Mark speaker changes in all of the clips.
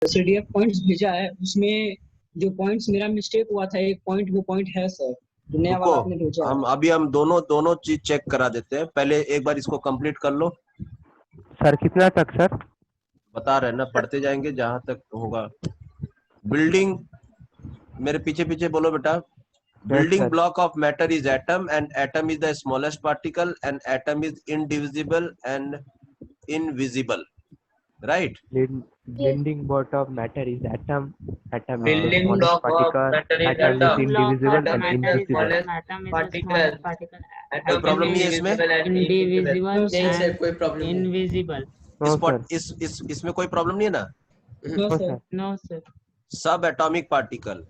Speaker 1: CDF points भेजा है, उसमें जो पॉइंट्स मेरा मिस्टेक हुआ था, एक पॉइंट वो पॉइंट है सर, जो नया वाला आपने भेजा है।
Speaker 2: हम दोनों चीज चेक करा देते हैं। पहले एक बार इसको कंप्लीट कर लो।
Speaker 3: सर कितना तक सर?
Speaker 2: बता रहे ना, पढ़ते जाएंगे जहां तक होगा। बिल्डिंग, मेरे पीछे पीछे बोलो बेटा। Building block of matter is atom, and atom is the smallest particle, and atom is indivisible and invisible, right?
Speaker 3: Building block of matter is atom. Atom is the
Speaker 4: Building
Speaker 3: smallest
Speaker 4: block of
Speaker 3: particle.
Speaker 4: matter is
Speaker 3: Atom is
Speaker 4: atom.
Speaker 3: indivisible
Speaker 4: Atom
Speaker 3: and
Speaker 4: is the
Speaker 3: invisible.
Speaker 4: smallest particle.
Speaker 2: कोई
Speaker 4: Atom
Speaker 2: problem
Speaker 4: is
Speaker 2: नहीं है इसमें?
Speaker 4: invisible and
Speaker 5: Indivisible
Speaker 4: नहीं sir,
Speaker 5: and
Speaker 4: कोई problem नहीं।
Speaker 5: invisible.
Speaker 3: No sir.
Speaker 2: इसमें कोई problem नहीं है ना?
Speaker 1: No
Speaker 3: No
Speaker 1: sir.
Speaker 3: sir.
Speaker 5: No, sir.
Speaker 2: Subatomic particle.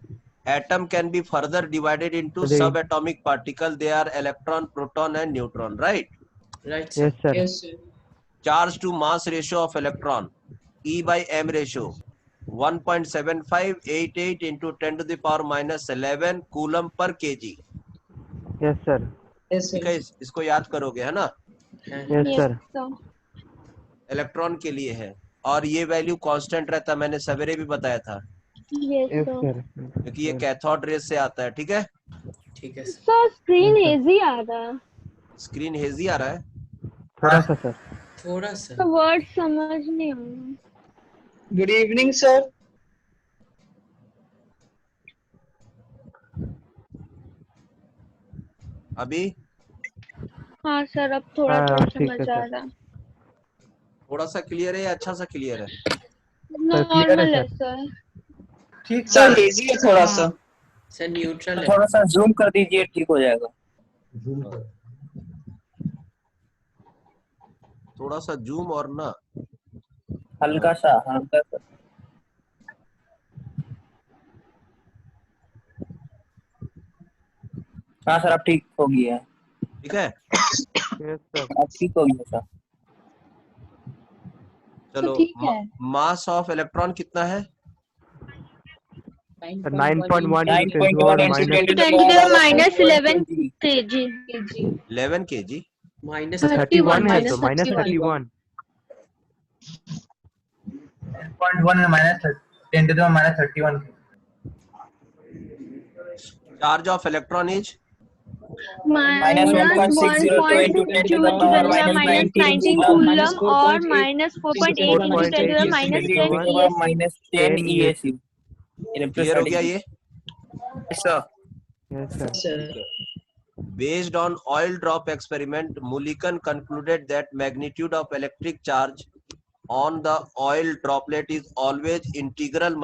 Speaker 2: Atom can be further divided into
Speaker 3: Right.
Speaker 2: subatomic particle. They are electron, proton, and neutron, right?
Speaker 4: Right sir।
Speaker 3: Yes sir.
Speaker 1: Yes sir.
Speaker 2: Charge to mass ratio of electron, E by M ratio, 1.7588 into 10 to the power minus 11 coulomb per kg.
Speaker 3: Yes sir.
Speaker 1: Yes
Speaker 2: ठीक है,
Speaker 1: sir.
Speaker 2: इसको याद करोगे, है ना?
Speaker 3: Yes sir.
Speaker 2: Electron के लिए है, और ये वैल्यू कांस्टेंट रहता है, मैंने सवेरे भी बताया था,
Speaker 3: Yes sir.
Speaker 2: क्योंकि ये कैथोड रेज से आता है। ठीक है,
Speaker 4: ठीक है सर।
Speaker 6: सर स्क्रीन हेजी आ रहा है,
Speaker 2: स्क्रीन हेजी आ रहा है।
Speaker 3: थोड़ा सा सर।
Speaker 4: थोड़ा सा।
Speaker 6: तो वर्ड समझ नहीं आ रहा।
Speaker 1: Good evening sir.
Speaker 2: अभी
Speaker 6: हाँ सर, अब थोड़ा
Speaker 3: हाँ,
Speaker 6: थोड़ा
Speaker 3: ठीक है,
Speaker 6: समझ आ
Speaker 3: सर।
Speaker 6: रहा है।
Speaker 2: थोड़ा सा क्लियर है या अच्छा सा क्लियर है?
Speaker 6: नॉर्मल है सर।
Speaker 1: ठीक सर, हेजी है थोड़ा सा।
Speaker 4: सर न्यूट्रल है।
Speaker 7: थोड़ा सा जूम कर दीजिए, ठीक हो जाएगा।
Speaker 2: थोड़ा सा जूम और ना,
Speaker 7: हल्का सा, हल्का सा। हाँ सर, अब ठीक हो गया है।
Speaker 2: ठीक है।
Speaker 3: Yes sir.
Speaker 7: अब ठीक हो गया सर।
Speaker 2: चलो,
Speaker 6: ठीक है।
Speaker 2: मास ऑफ इलेक्ट्रॉन कितना है?
Speaker 3: 9.1
Speaker 7: 9.1
Speaker 3: into 10 to the power
Speaker 6: -11 kg।
Speaker 2: 11 kg।
Speaker 4: Minus
Speaker 3: 31 है तो
Speaker 6: -31।
Speaker 3: -31.
Speaker 7: 10.1 minus 10 to the minus 31.
Speaker 2: Charge of electron is
Speaker 7: Minus 1.602 into 10 to the power minus 19
Speaker 6: coulomb और -4.8 into 10 to the minus 10 ESC।
Speaker 7: minus 10 ESC.
Speaker 2: Clear हो गया ये?
Speaker 7: Yes sir.
Speaker 3: Yes sir.
Speaker 1: Sir
Speaker 2: Based on oil drop experiment, Mulliken concluded that magnitude of electric charge on the oil droplet is always integral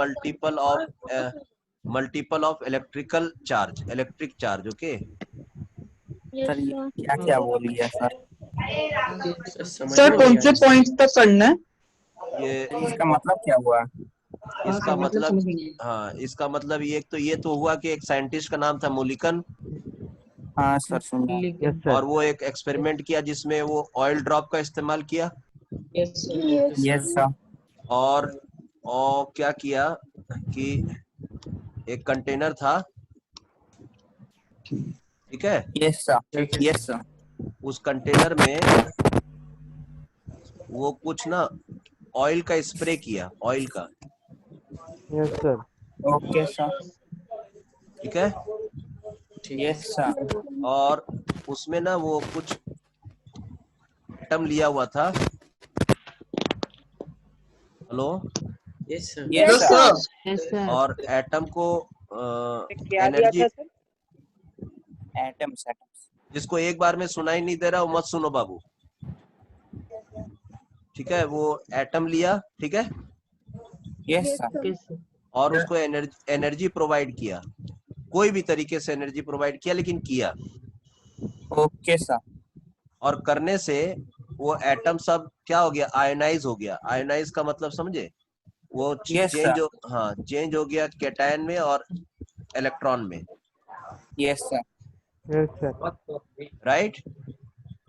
Speaker 2: multiple of electrical charge, electric charge. Okay.
Speaker 7: Sir क्या क्या बोल गया sir?
Speaker 1: Sir कौन से points तक करना है?
Speaker 2: ये
Speaker 7: इसका मतलब क्या हुआ?
Speaker 2: इसका मतलब, हाँ, इसका मतलब ये तो हुआ कि एक साइंटिस्ट का नाम था मुलिकन।
Speaker 7: हाँ सर, सुन रहा हूं।
Speaker 3: Yes sir.
Speaker 2: और वो एक एक्सपेरिमेंट किया जिसमें वो ऑयल ड्रॉप का इस्तेमाल किया।
Speaker 7: Yes sir.
Speaker 2: और क्या किया कि एक कंटेनर था, ठीक है?
Speaker 7: Yes sir. Yes sir.
Speaker 2: उस कंटेनर में वो कुछ ना ऑयल का स्प्रे किया, ऑयल का।
Speaker 3: Yes sir.
Speaker 7: Okay sir.
Speaker 2: ठीक है?
Speaker 7: Yes sir.
Speaker 2: और उसमें ना वो कुछ एटम लिया हुआ था। Hello?
Speaker 4: Yes sir.
Speaker 7: Yes sir.
Speaker 5: Yes, sir.
Speaker 2: और एटम को
Speaker 7: एनर्जी
Speaker 2: एनर्जी,
Speaker 7: एटम्स
Speaker 2: जिसको एक बार में सुनाई नहीं दे रहा वो मत सुनो बाबू, ठीक है? वो एटम लिया, ठीक है?
Speaker 7: Yes sir.
Speaker 5: Okay, sir.
Speaker 2: और उसको एनर्जी प्रोवाइड किया, कोई भी तरीके से एनर्जी प्रोवाइड किया, लेकिन किया।
Speaker 7: Okay sir.
Speaker 2: और करने से वो एटम सब क्या हो गया? आयोनाइज हो गया। आयोनाइज का मतलब समझे? वो चेंज हो गया कैटायन में और इलेक्ट्रॉन में।
Speaker 7: Yes sir.
Speaker 3: Yes sir.
Speaker 2: Right?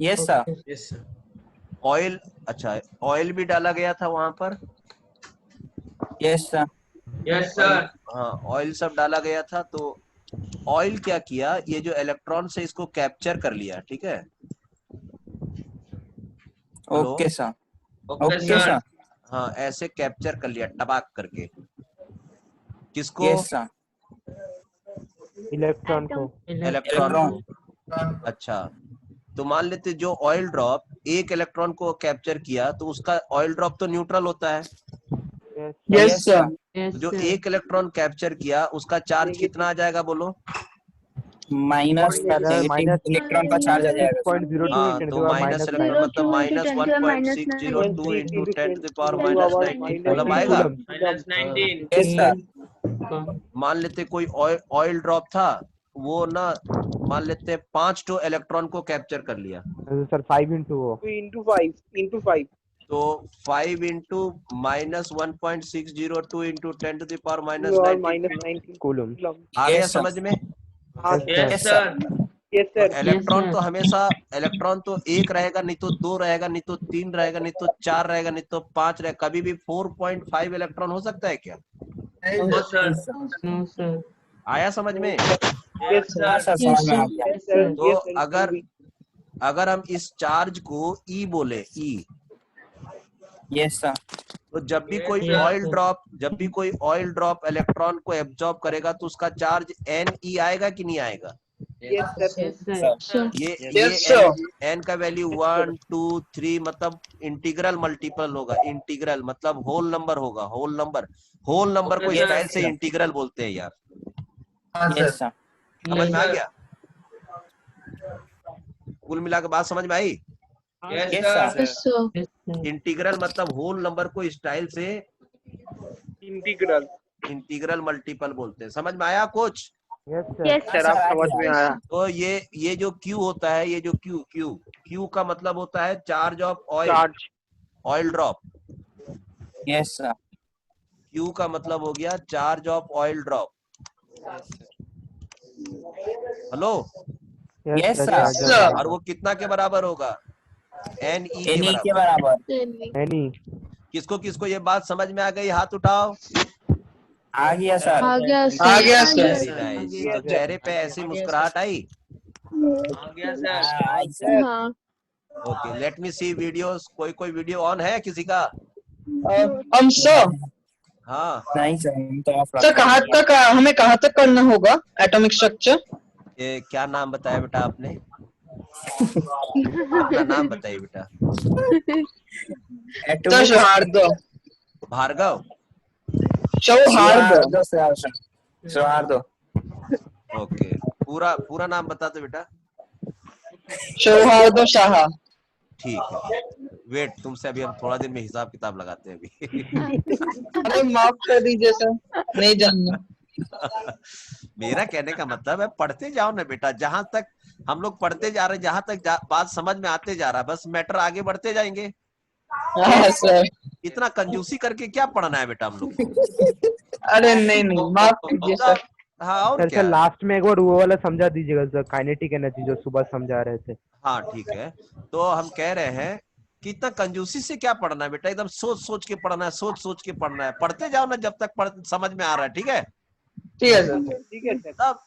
Speaker 7: Yes sir.
Speaker 4: Yes sir.
Speaker 2: Oil, अच्छा, ऑयल भी डाला गया था वहां पर।
Speaker 7: Yes sir.
Speaker 4: Yes sir.
Speaker 2: हाँ, ऑयल सब डाला गया था। तो ऑयल क्या किया, ये जो इलेक्ट्रॉन से इसको कैप्चर कर लिया, ठीक है?
Speaker 7: Okay sir.
Speaker 4: Okay
Speaker 7: okay
Speaker 4: sir.
Speaker 7: Sir.
Speaker 2: हाँ ऐसे कैप्चर कर लिया टबाक करके। किसको?
Speaker 5: Yes sir.
Speaker 3: इलेक्ट्रॉन को।
Speaker 2: Electron
Speaker 5: electron.
Speaker 2: को। अच्छा, तो मान लेते जो ऑयल ड्रॉप एक इलेक्ट्रॉन को कैप्चर किया तो उसका ऑयल ड्रॉप तो न्यूट्रल होता है।
Speaker 5: Yes sir.
Speaker 2: जो एक इलेक्ट्रॉन कैप्चर किया उसका चार्ज कितना आ जाएगा बोलो?
Speaker 5: माइनस
Speaker 3: माइनस
Speaker 5: इलेक्ट्रॉन का चार्ज आ जाएगा सर।
Speaker 3: 6.02
Speaker 2: हाँ,
Speaker 3: ×
Speaker 2: तो
Speaker 3: 10⁻⁹
Speaker 2: माइनस इलेक्ट्रॉन मतलब माइनस 1.602 इंटू 10⁻⁻⁹ कूलम आएगा।
Speaker 4: -19
Speaker 5: यस सर।
Speaker 2: मान लेते कोई ऑयल ड्रॉप था, वो ना मान लेते 5 तो इलेक्ट्रॉन को कैप्चर कर लिया,
Speaker 3: सर 5 इंटू वो
Speaker 8: into 5
Speaker 2: तो 5 इंटू माइनस 1.602 इंटू 10⁻⁻⁹
Speaker 3: कूलम।
Speaker 2: आ गया
Speaker 5: Yes, sir.
Speaker 2: समझ में?
Speaker 4: Yes sir.
Speaker 8: yes sir
Speaker 2: electron तो हमेशा इलेक्ट्रॉन तो एक रहेगा, नहीं तो 2 रहेगा, नहीं तो 3 रहेगा, नहीं तो 4 रहेगा, नहीं तो 5 रहेगा। कभी भी 4.5 इलेक्ट्रॉन हो सकता है क्या?
Speaker 4: No sir.
Speaker 2: आया समझ में?
Speaker 4: Yes
Speaker 5: हाँ
Speaker 4: sir.
Speaker 5: सर समझ में आ गया।
Speaker 8: yes sir
Speaker 2: तो
Speaker 8: yes sir
Speaker 2: अगर हम इस चार्ज को E बोले, E,
Speaker 5: यस सर।
Speaker 2: तो जब भी कोई ऑयल ड्रॉप इलेक्ट्रॉन को एब्जॉर्ब करेगा तो उसका चार्ज Ne आएगा कि नहीं आएगा?
Speaker 8: yes sir
Speaker 2: ये n का वैल्यू 1 2 3 मतलब इंटीग्रल मल्टीपल होगा। इंटीग्रल मतलब होल नंबर होगा। होल नंबर को स्टाइल से इंटीग्रल बोलते हैं यार।
Speaker 5: Yes sir.
Speaker 2: समझ में आ गया? कुल मिला के बात समझ में आई?
Speaker 4: Yes
Speaker 5: yes
Speaker 4: sir.
Speaker 5: Sir.
Speaker 2: Integral मतलब होल नंबर को स्टाइल से इंटीग्रल मल्टीपल बोलते हैं। समझ में आया कुछ?
Speaker 6: Yes
Speaker 8: sir आप समझ में आया
Speaker 2: तो ये जो Q होता है, ये जो Q का मतलब होता है charge of oil drop.
Speaker 5: Yes sir.
Speaker 2: Q का मतलब हो गया charge of oil drop. Hello?
Speaker 5: Yes sir.
Speaker 2: और वो कितना के बराबर होगा? Ne के
Speaker 5: Ne के
Speaker 2: बराबर।
Speaker 5: बराबर।
Speaker 3: एनी।
Speaker 2: किसको ये बात समझ में आ गई? हाथ उठाओ।
Speaker 5: आ गया सर।
Speaker 7: आ गया
Speaker 2: Very
Speaker 7: सर।
Speaker 2: nice. तो चेहरे पे ऐसी मुस्कुराहट आई।
Speaker 4: Yes sir.
Speaker 5: आई सर।
Speaker 7: हाँ
Speaker 2: ओके, लेट मी सी वीडियोस। कोई वीडियो ऑन है किसी का?
Speaker 8: सर
Speaker 2: हाँ,
Speaker 5: नहीं सर हम तो ऑफ
Speaker 8: सर हमें कहाँ तक करना होगा एटॉमिक स्ट्रक्चर
Speaker 2: ये क्या नाम बताया बेटा आपने? अपना नाम बताइए बेटा।
Speaker 8: सौहार्द
Speaker 2: भार्गव।
Speaker 5: सौहार्द।
Speaker 2: ओके, पूरा नाम बता दो बेटा।
Speaker 8: सौहार्द शाह।
Speaker 2: ठीक है, वेट, तुमसे अभी हम थोड़ा दिन में हिसाब किताब लगाते हैं अभी।
Speaker 8: अरे माफ कर दीजिए सर नहीं जानना
Speaker 2: मेरा कहने का मतलब है पढ़ते जाओ ना बेटा। जहां तक हम लोग पढ़ते जा रहे हैं, जहां तक बात समझ में आते जा रहा है, बस मैटर आगे बढ़ते जाएंगे।
Speaker 8: हाँ सर
Speaker 2: इतना कंजूसी करके क्या पढ़ना है बेटा हम लोग?
Speaker 8: अरे नहीं माफ कीजिए सर
Speaker 2: हाँ, और
Speaker 3: सर
Speaker 2: क्या?
Speaker 3: लास्ट में एक बार वो वाला समझा दीजिएगा सर, काइनेटिक एनर्जी जो सुबह समझा रहे थे।
Speaker 2: हाँ ठीक है, तो हम कह रहे हैं कि इतना कंजूसी से क्या पढ़ना है बेटा, एकदम सोच के पढ़ना है, सोच के पढ़ना है। पढ़ते जाओ ना जब तक समझ में आ रहा है। ठीक है
Speaker 8: सर
Speaker 2: तब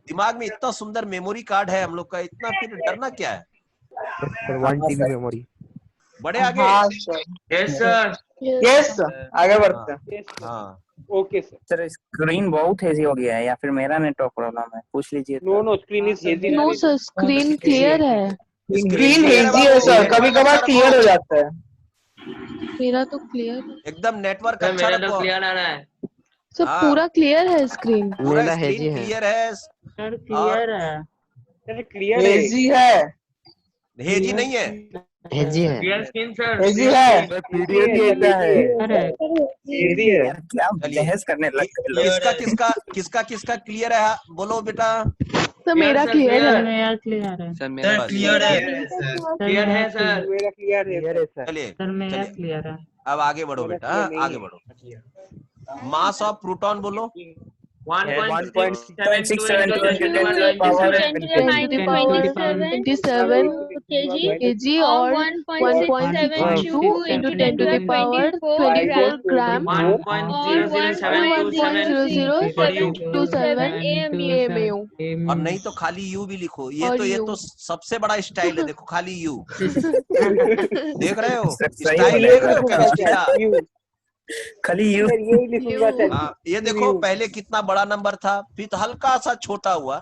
Speaker 2: दिमाग में इतना सुंदर मेमोरी कार्ड है हम लोग का, इतना फिर डरना क्या है?
Speaker 3: Sir 1 TB memory.
Speaker 2: बड़े आगे।
Speaker 8: हाँ sir
Speaker 4: Yes sir.
Speaker 8: Yes sir आगे बढ़ते हैं
Speaker 2: हाँ,
Speaker 8: ओके सर
Speaker 5: सर स्क्रीन बहुत हेजी हो गया है या फिर मेरा नेटवर्क प्रॉब्लम है, पूछ लीजिए।
Speaker 8: No screen is hazy
Speaker 7: no sir screen clear है।
Speaker 8: स्क्रीन हेजी है सर कभी कभार क्लियर हो जाता है
Speaker 7: मेरा तो क्लियर है
Speaker 2: एकदम नेटवर्क
Speaker 4: Sir,
Speaker 2: अच्छा
Speaker 4: मेरा तो
Speaker 2: रखो।
Speaker 4: clear आ रहा है.
Speaker 7: सर
Speaker 2: हाँ।
Speaker 7: पूरा क्लियर है स्क्रीन।
Speaker 2: पूरा स्क्रीन क्लियर है।
Speaker 8: सर क्लियर हेजी है
Speaker 2: हेजी नहीं है।
Speaker 4: Clear screen sir.
Speaker 8: हेजी है
Speaker 3: पीडीएफ देता है।
Speaker 8: हेजी है
Speaker 5: यार क्या बहस करने लग गए।
Speaker 2: किसका क्लियर है? बोलो बेटा।
Speaker 7: सर मेरा
Speaker 4: sir,
Speaker 7: क्लियर है।
Speaker 4: clear.
Speaker 9: सर मेरा
Speaker 2: बस।
Speaker 9: क्लियर है।
Speaker 4: Clear है sir.
Speaker 8: मेरा क्लियर है
Speaker 3: क्लियर है सर।
Speaker 2: चलिए क्लियर है। अब आगे बढ़ो बेटा, हाँ, आगे बढ़ो। मास ऑफ प्रोटॉन बोलो।
Speaker 4: 1.672 into 10 to the power
Speaker 7: 27 kg or 1.672 into 10 to the power 24 gram or 1.0027 AMU.
Speaker 2: और नहीं तो खाली यू भी लिखो। ये
Speaker 7: और
Speaker 2: तो
Speaker 7: U.
Speaker 2: सबसे बड़ा स्टाइल है, देखो खाली यू। देख रहे हो
Speaker 5: सही
Speaker 2: स्टाइल,
Speaker 5: बोल
Speaker 2: देख
Speaker 5: रहे
Speaker 2: रहे हो
Speaker 5: हो।
Speaker 2: केमिस्ट्री का।
Speaker 5: खाली यू।
Speaker 2: हाँ, ये देखो पहले कितना बड़ा नंबर था, फिर तो हल्का सा छोटा हुआ,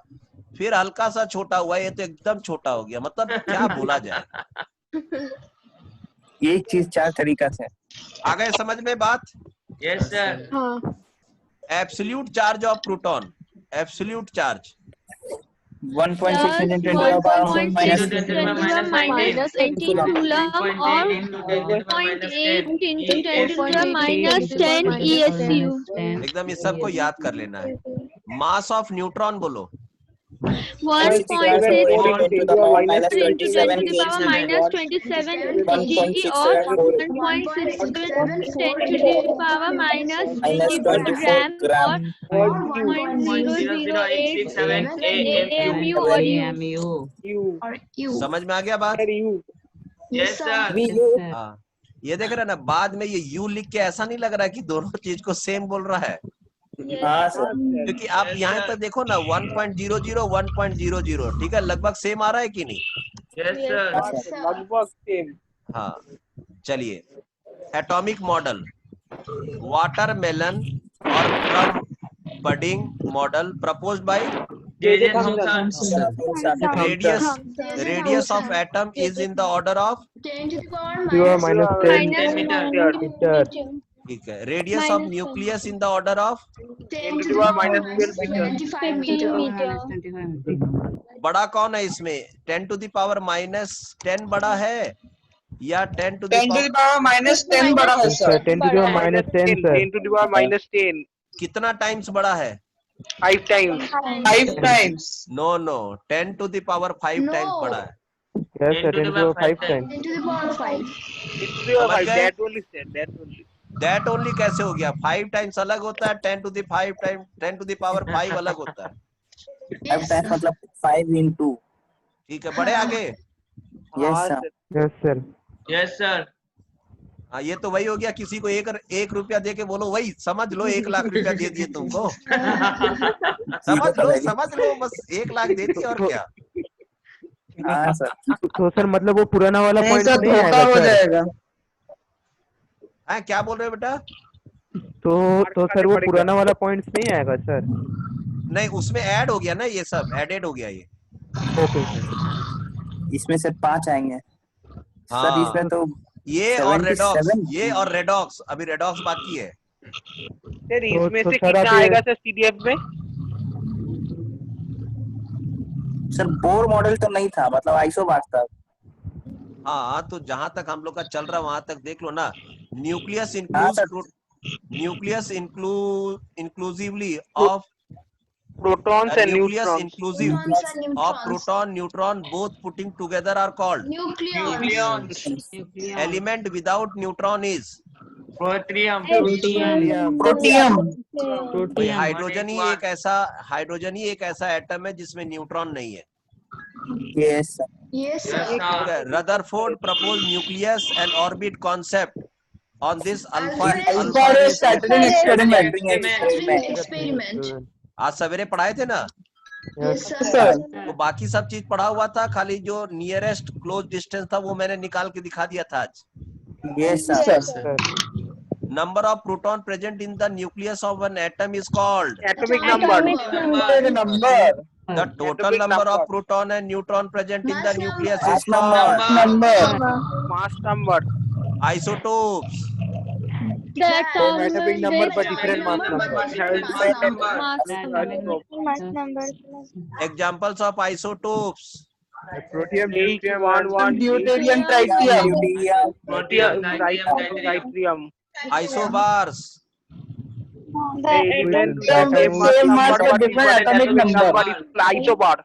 Speaker 2: फिर हल्का सा छोटा हुआ, ये तो एकदम छोटा हो गया। मतलब क्या बोला जाए।
Speaker 5: एक चीज 4 तरीका से।
Speaker 2: आ गए समझ में बात?
Speaker 4: Yes, sir.
Speaker 7: हाँ
Speaker 2: absolute charge of proton, absolute charge
Speaker 5: 1.6 into 10 to the power minus
Speaker 6: 19 coulomb or 0.8 into 10 to the minus 10 ESU.
Speaker 2: एकदम इस सबको याद कर लेना है। मास ऑफ न्यूट्रॉन बोलो।
Speaker 6: 1.6 into 10 to the power minus 27 kg or 1.67 into 10 to the power minus 24 gram or 0.0087 AMU or U.
Speaker 2: समझ में आ गया बात?
Speaker 4: Yes, sir.
Speaker 2: हाँ, ये देख रहे ना, बाद में ये यू लिख के ऐसा नहीं लग रहा है कि दोनों चीज को सेम बोल रहा है।
Speaker 5: हाँ सर।
Speaker 2: क्योंकि आप यहाँ तक देखो ना 1.00 1.00, ठीक है, लगभग सेम आ रहा है कि नहीं?
Speaker 4: Yes, sir.
Speaker 8: लगभग सेम।
Speaker 2: हाँ, चलिए एटॉमिक मॉडल, वाटरमेलन और plum budding model proposed by
Speaker 4: J.J. Thomson.
Speaker 2: radius of atom is in the order of,
Speaker 7: 10 to the power
Speaker 3: minus 10
Speaker 4: meter.
Speaker 3: meter.
Speaker 2: ठीक है, radius of nucleus in the order of,
Speaker 7: 10 to the power minus 25 meter.
Speaker 2: बड़ा कौन है इसमें? 10 to the power minus 10 बड़ा है या 10 to the
Speaker 8: 10 to the power minus 10 बड़ा है
Speaker 3: sir
Speaker 8: sir.
Speaker 3: 10 to the power minus 10 sir
Speaker 8: 10 to the power minus 10,
Speaker 2: कितना टाइम्स बड़ा है?
Speaker 8: 5 times, 5 times।
Speaker 2: No 10 to the power 5
Speaker 7: No.
Speaker 2: Times बड़ा है।
Speaker 3: yes sir 10 to the power 5 times
Speaker 7: 10 to the power 5.
Speaker 8: It's the power 5,
Speaker 2: गए?
Speaker 8: that only said, that only।
Speaker 2: That only कैसे हो गया? 5 times अलग होता है, 10 to the 5 time 10 to the power 5 अलग होता है।
Speaker 5: 5 times मतलब 5 into।
Speaker 2: ठीक है, बढ़े आगे।
Speaker 5: Yes sir।
Speaker 3: yes sir
Speaker 4: Yes, sir.
Speaker 2: हाँ, ये तो वही हो गया, किसी को एक रुपया दे के बोलो, वही समझ लो 1 लाख रुपया दे दिए तुमको। समझ लो बस 1 लाख दे दिए, और क्या।
Speaker 5: हाँ सर।
Speaker 3: तो सर मतलब वो पुराना वाला
Speaker 8: नहीं
Speaker 3: पॉइंट
Speaker 8: सर,
Speaker 3: नहीं
Speaker 8: धोखा
Speaker 3: आएगा
Speaker 8: हो
Speaker 3: सर?
Speaker 8: जाएगा।
Speaker 2: हाँ, क्या बोल रहे हो बेटा?
Speaker 3: तो सर वो पुराना वाला पॉइंट्स नहीं आएगा सर?
Speaker 2: नहीं, उसमें ऐड हो गया ना, ये सब एडेड हो गया ये।
Speaker 3: ओके
Speaker 5: इसमें से 5 आएंगे
Speaker 2: हाँ।
Speaker 5: सर। इसमें तो
Speaker 2: ये और
Speaker 5: 77
Speaker 2: रेडॉक्स, ये और रेडॉक्स, अभी रेडॉक्स बाकी है।
Speaker 8: सर इसमें
Speaker 3: तो
Speaker 8: से
Speaker 3: सर
Speaker 8: कितना
Speaker 3: आप ये-
Speaker 8: आएगा सर सीडीएफ में?
Speaker 5: सर बोर मॉडल तो नहीं था, मतलब आइसोबार था।
Speaker 2: हाँ, तो जहां तक हम लोग का चल रहा है वहां तक देख लो ना। Nucleus inclusively of
Speaker 8: protons and
Speaker 2: nucleus
Speaker 8: neutrons.
Speaker 2: inclusive of proton neutron both putting together are called
Speaker 7: Nucleons.
Speaker 2: element without neutron is
Speaker 4: Protium.
Speaker 8: Protium.
Speaker 2: Hydrogen ही एक ऐसा एटम है जिसमें न्यूट्रॉन नहीं है।
Speaker 5: Yes sir।
Speaker 7: Yes,
Speaker 4: Yes,
Speaker 7: sir.
Speaker 4: sir.
Speaker 2: Rutherford proposed nucleus and orbit concept on this alpha
Speaker 8: Saturn experiment।
Speaker 7: Experiment.
Speaker 2: आज सवेरे पढ़ाए थे ना,
Speaker 7: Yes, sir.
Speaker 8: सर
Speaker 2: वो बाकी सब चीज पढ़ा हुआ था, खाली जो नियरेस्ट क्लोज डिस्टेंस था वो मैंने निकाल के दिखा दिया था आज।
Speaker 5: Yes sir।
Speaker 3: Sir
Speaker 2: Number of proton present in the nucleus of an atom is called
Speaker 8: atomic number.
Speaker 2: the total number of proton and neutron present in the nucleus is
Speaker 5: Mass
Speaker 2: called
Speaker 8: mass number.
Speaker 2: isotopes.
Speaker 6: The
Speaker 3: atomic number but different mass number.
Speaker 6: mass number.
Speaker 2: Examples of isotopes:
Speaker 3: protium
Speaker 8: Each one
Speaker 7: Deuterium,
Speaker 8: tritium।
Speaker 4: Protium.
Speaker 8: Tritium.
Speaker 2: isobars.
Speaker 8: Same mass but different atomic number is isobar।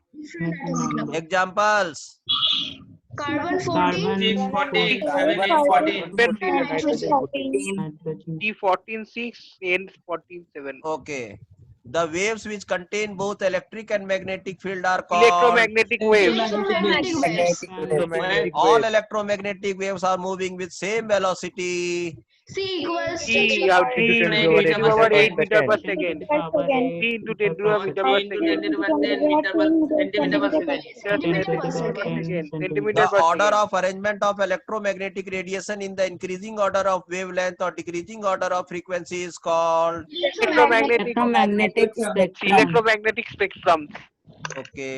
Speaker 2: Examples:
Speaker 7: Carbon 14.
Speaker 4: 6, 14, 7, 14.
Speaker 8: T14 6, N14 7।
Speaker 2: okay. The waves which contain both electric and magnetic field are called
Speaker 8: Electromagnetic waves.
Speaker 3: Electromagnetic
Speaker 2: all
Speaker 3: waves.
Speaker 2: electromagnetic waves are moving with same velocity.
Speaker 8: E of 3 into 10 to the power 8 meter per second. 3 into 10 to the meter per
Speaker 4: 10
Speaker 8: second.
Speaker 4: centimeter per second.
Speaker 8: Centimeter
Speaker 2: The
Speaker 8: per
Speaker 2: order
Speaker 8: second.
Speaker 2: of arrangement of electromagnetic radiation in the increasing order of wavelength or decreasing order of frequency is called.
Speaker 5: Electromagnetic spectrum.
Speaker 8: Electromagnetic spectrums.
Speaker 2: Okay.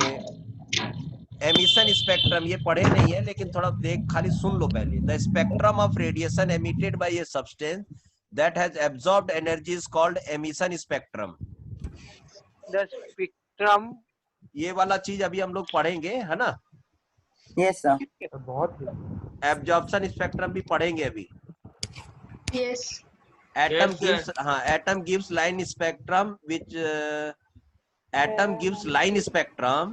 Speaker 2: Emission spectrum ये पढ़े नहीं है लेकिन थोड़ा देख खाली सुन लो पहले. The spectrum of radiation emitted by a substance that has absorbed energy is called emission spectrum.
Speaker 8: The spectrum.
Speaker 2: ये वाला चीज अभी हम लोग पढ़ेंगे है ना.
Speaker 5: Yes sir.
Speaker 3: बहुत
Speaker 2: एब्जॉर्प्शन स्पेक्ट्रम भी पढ़ेंगे अभी.
Speaker 6: Yes.
Speaker 2: Atom
Speaker 4: Yes,
Speaker 2: gives atom gives line spectrum which atom gives line spectrum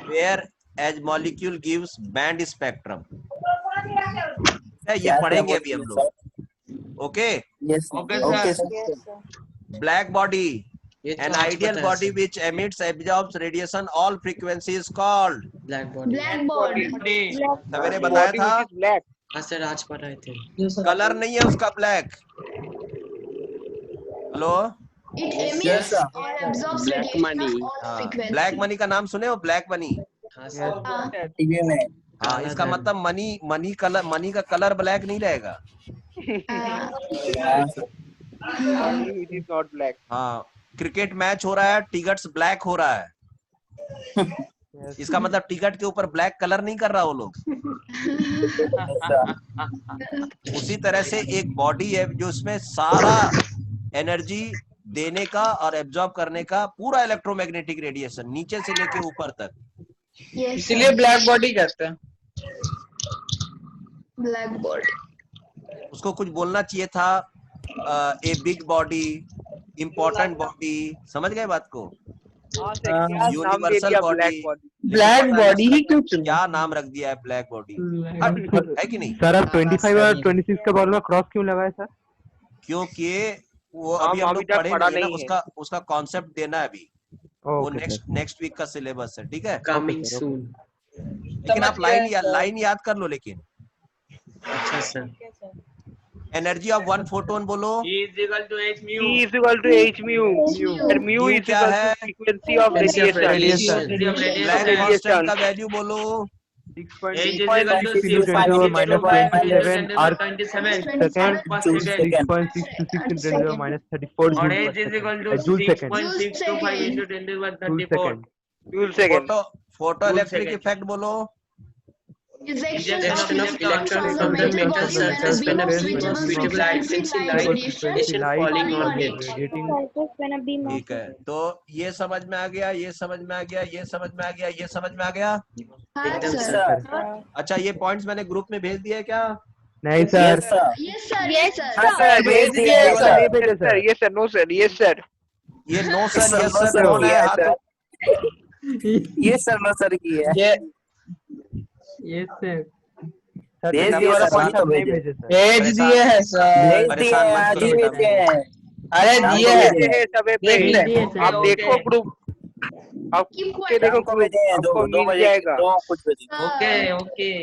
Speaker 2: whereas molecule gives band spectrum. ये पढ़ेंगे अभी हम लोग. Okay.
Speaker 5: Yes.
Speaker 4: Okay,
Speaker 5: Okay
Speaker 4: sir.
Speaker 5: sir.
Speaker 2: Black body, an ideal body which emits absorbs radiation all frequency is called.
Speaker 6: Blackboard.
Speaker 2: सवेरे बताया
Speaker 8: Body
Speaker 2: था.
Speaker 8: which is black.
Speaker 1: Sir आज पढ़ रहे थे.
Speaker 2: कलर नहीं है उसका black. Hello.
Speaker 6: It
Speaker 5: Yes
Speaker 6: emits
Speaker 5: sir.
Speaker 6: or absorbs
Speaker 4: Black
Speaker 6: radiation
Speaker 4: money.
Speaker 6: of all frequency.
Speaker 2: Black money का नाम सुने हो. Black money.
Speaker 5: TV में.
Speaker 2: हाँ इसका मतलब मनी कलर मनी का कलर ब्लैक नहीं रहेगा.
Speaker 5: हाँ sir.
Speaker 8: Body which is not black.
Speaker 2: हाँ क्रिकेट मैच हो रहा है टिकट्स ब्लैक हो रहा है. इसका मतलब टिकट के ऊपर ब्लैक कलर नहीं कर रहा वो लोग.
Speaker 5: Yes sir.
Speaker 2: उसी तरह से एक बॉडी है जो इसमें सारा एनर्जी देने का और एब्जॉर्ब करने का पूरा इलेक्ट्रोमैग्नेटिक रेडिएशन नीचे से लेके ऊपर तक.
Speaker 6: Yes.
Speaker 1: इसलिए ब्लैक बॉडी कहते हैं.
Speaker 6: Blackboard.
Speaker 2: उसको कुछ बोलना चाहिए था. A big body, important body. समझ गए बात को.
Speaker 8: हाँ सर, क्या नाम दे
Speaker 2: यूनिवर्सल
Speaker 8: दिया
Speaker 2: body.
Speaker 8: black body?
Speaker 1: Black body ही क्यों चुना?
Speaker 2: क्या नाम रख दिया है ब्लैक बॉडी. है कि नहीं.
Speaker 3: सर आप 25 और 26 का बॉल में क्रॉस क्यों लगाए सर?
Speaker 2: क्योंकि वो
Speaker 8: हम
Speaker 2: अभी हम
Speaker 8: अभी
Speaker 2: लोग
Speaker 8: तक
Speaker 2: पढ़े
Speaker 8: पढ़ा
Speaker 2: नहीं है ना.
Speaker 8: नहीं है.
Speaker 2: उसका कॉन्सेप्ट देना है अभी. वो
Speaker 3: ओके
Speaker 2: नेक्स्ट वीक का सिलेबस है. ठीक है.
Speaker 1: Coming soon.
Speaker 2: लेकिन आप लाइन याद कर लो. लेकिन
Speaker 1: अच्छा sir.
Speaker 2: Energy of one photon बोलो.
Speaker 4: E is equal to h mu.
Speaker 8: E is equal to h mu. And mu is
Speaker 2: क्या
Speaker 8: equal
Speaker 2: है?
Speaker 8: to frequency of
Speaker 1: Frequency of
Speaker 8: radiation.
Speaker 1: radiation.
Speaker 2: Black
Speaker 8: Radiation.
Speaker 2: Constant का value बोलो.
Speaker 4: H is equal to
Speaker 3: 6 into 10 to the minus 27 arc
Speaker 4: 27
Speaker 3: second.
Speaker 4: per second.
Speaker 3: 6.626 into 10 to the minus 34
Speaker 4: Or
Speaker 3: joule
Speaker 4: H
Speaker 3: per
Speaker 4: is equal
Speaker 3: second.
Speaker 4: to
Speaker 3: Joule second.
Speaker 4: 6.625 into 10 to the power
Speaker 3: Joule
Speaker 4: 34.
Speaker 3: second.
Speaker 8: Joule second.
Speaker 2: Photo electric
Speaker 4: second.
Speaker 2: Effect बोलो.
Speaker 6: Ejection
Speaker 1: Ejection
Speaker 6: of electron from the metal surface when a beam of suitable frequency light radiation falling on it.
Speaker 3: Radiating.
Speaker 2: ठीक है. तो ये समझ में आ गया. ये समझ में आ गया. ये समझ में आ गया. ये समझ में आ गया.
Speaker 6: हाँ
Speaker 5: Yes
Speaker 6: सर.
Speaker 5: sir.
Speaker 2: अच्छा ये पॉइंट्स मैंने ग्रुप में भेज दिया क्या.
Speaker 3: नहीं sir.
Speaker 5: Yes sir.
Speaker 6: Yes sir. Yes sir.
Speaker 5: हाँ sir. भेज दिया है sir.
Speaker 3: नहीं भेजे
Speaker 8: Yes sir.
Speaker 3: Sir.
Speaker 8: Yes sir. No sir. Yes sir.
Speaker 2: ये no sir
Speaker 5: Sir,
Speaker 2: yes
Speaker 5: no
Speaker 2: sir
Speaker 5: sir
Speaker 2: कौन है.
Speaker 5: किया है
Speaker 2: हाथ
Speaker 5: sir. ये सर नो सर की है.
Speaker 1: Yes sir.
Speaker 3: सर
Speaker 5: भेज
Speaker 3: तीसरा
Speaker 5: दिया
Speaker 3: वाला
Speaker 5: सर,
Speaker 3: point
Speaker 5: हाँ,
Speaker 3: आप नहीं
Speaker 5: भेजे।
Speaker 3: भेजे सर.
Speaker 1: भेज दिए हैं सर.
Speaker 5: भेज दिए
Speaker 2: परेशान
Speaker 5: हैं
Speaker 2: मत
Speaker 5: आज
Speaker 2: करो
Speaker 5: ही
Speaker 2: बेटा.
Speaker 5: भेजे हैं.
Speaker 1: अरे
Speaker 5: आपको
Speaker 1: दिए
Speaker 5: भेजे
Speaker 1: हैं.
Speaker 8: ये समय पे
Speaker 1: देख ले.
Speaker 8: आप देखो ग्रुप. आप
Speaker 6: Keep
Speaker 8: के
Speaker 6: quiet.
Speaker 8: देखो
Speaker 5: को भेजे हैं.
Speaker 8: आपको
Speaker 5: 2
Speaker 8: मिल
Speaker 5: बजे
Speaker 8: जाएगा.
Speaker 5: 2 कुछ बजे.
Speaker 4: Okay, okay.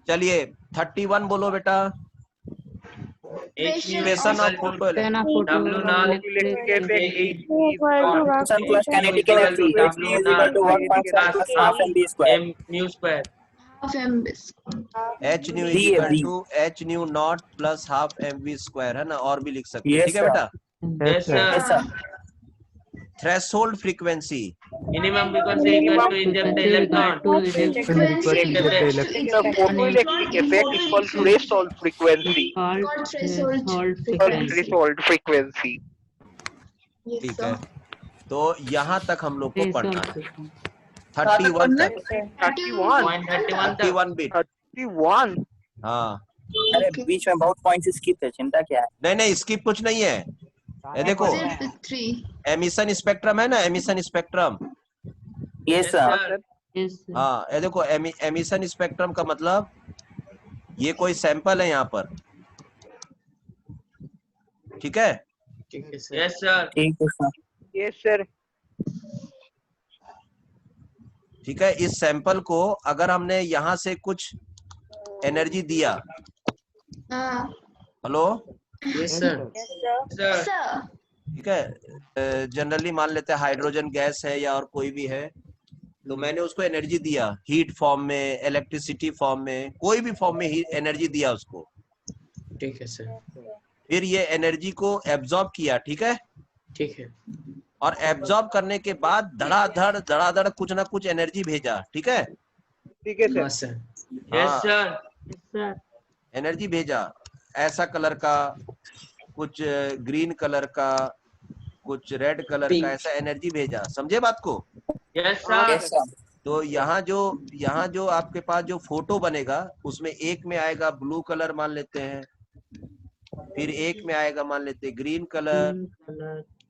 Speaker 2: चलिए 31 बोलो बेटा. Equation of photo.
Speaker 4: W null
Speaker 8: Electric effect H
Speaker 5: Sir plus kinetic energy. H is equal to 1.7 plus half mv square.
Speaker 4: m mu square.
Speaker 6: Half MBs.
Speaker 2: H nu
Speaker 5: D है,
Speaker 2: equal
Speaker 5: D.
Speaker 2: To H nu not plus half mv square है ना. और भी लिख सकते हैं.
Speaker 5: Yes,
Speaker 2: ठीक है
Speaker 5: sir.
Speaker 2: बेटा.
Speaker 4: Yes sir.
Speaker 5: Yes sir.
Speaker 2: Threshold frequency.
Speaker 4: Minimum frequency equal to inject the electron.
Speaker 6: Frequency
Speaker 8: The photoelectric effect is called threshold frequency.
Speaker 6: called threshold
Speaker 8: Threshold frequency.
Speaker 6: Yes
Speaker 2: ठीक
Speaker 6: sir.
Speaker 2: है. तो यहाँ तक हम लोग को पढ़ना है. 31 तक.
Speaker 8: 31.
Speaker 4: 31 तक.
Speaker 2: 31 बिट.
Speaker 8: 31.
Speaker 2: हाँ.
Speaker 5: अरे बीच में बहुत पॉइंट्स स्किप है. चिंता क्या है.
Speaker 2: नहीं स्किप कुछ नहीं है. ये देखो
Speaker 6: Zip with 3.
Speaker 2: एमिशन स्पेक्ट्रम है ना. Emission spectrum.
Speaker 5: Yes sir.
Speaker 2: हाँ ये देखो एमिशन स्पेक्ट्रम का मतलब ये कोई सैंपल है यहाँ पर. ठीक है.
Speaker 4: Yes, sir.
Speaker 5: ठीक है सर।
Speaker 8: Yes, sir.
Speaker 2: ठीक है, इस सैंपल को अगर हमने यहाँ से कुछ एनर्जी दिया, हेलो,
Speaker 4: Yes, sir. Sir.
Speaker 2: ठीक है, जनरली मान लेते हैं हाइड्रोजन गैस है या और कोई भी है, तो मैंने उसको एनर्जी दिया, हीट फॉर्म में, इलेक्ट्रिसिटी फॉर्म में, कोई भी फॉर्म में एनर्जी दिया उसको।
Speaker 4: ठीक है सर।
Speaker 2: फिर ये एनर्जी को एब्जॉर्ब किया, ठीक है,
Speaker 4: ठीक है।
Speaker 2: और एब्जॉर्ब करने के बाद धड़ाधड़ कुछ ना कुछ एनर्जी भेजा, ठीक है।
Speaker 8: ठीक है
Speaker 4: हाँ
Speaker 8: sir.
Speaker 4: Sir. Yes, sir.
Speaker 2: Energy भेजा, ऐसा कलर का, कुछ ग्रीन कलर का, कुछ रेड कलर का, ऐसा एनर्जी भेजा, समझे बात को।
Speaker 4: Yes, sir.
Speaker 5: Yes, sir.
Speaker 2: तो यहाँ जो आपके पास जो फोटो बनेगा, उसमें एक में आएगा ब्लू कलर मान लेते हैं, फिर एक में आएगा मान लेते हैं ग्रीन कलर,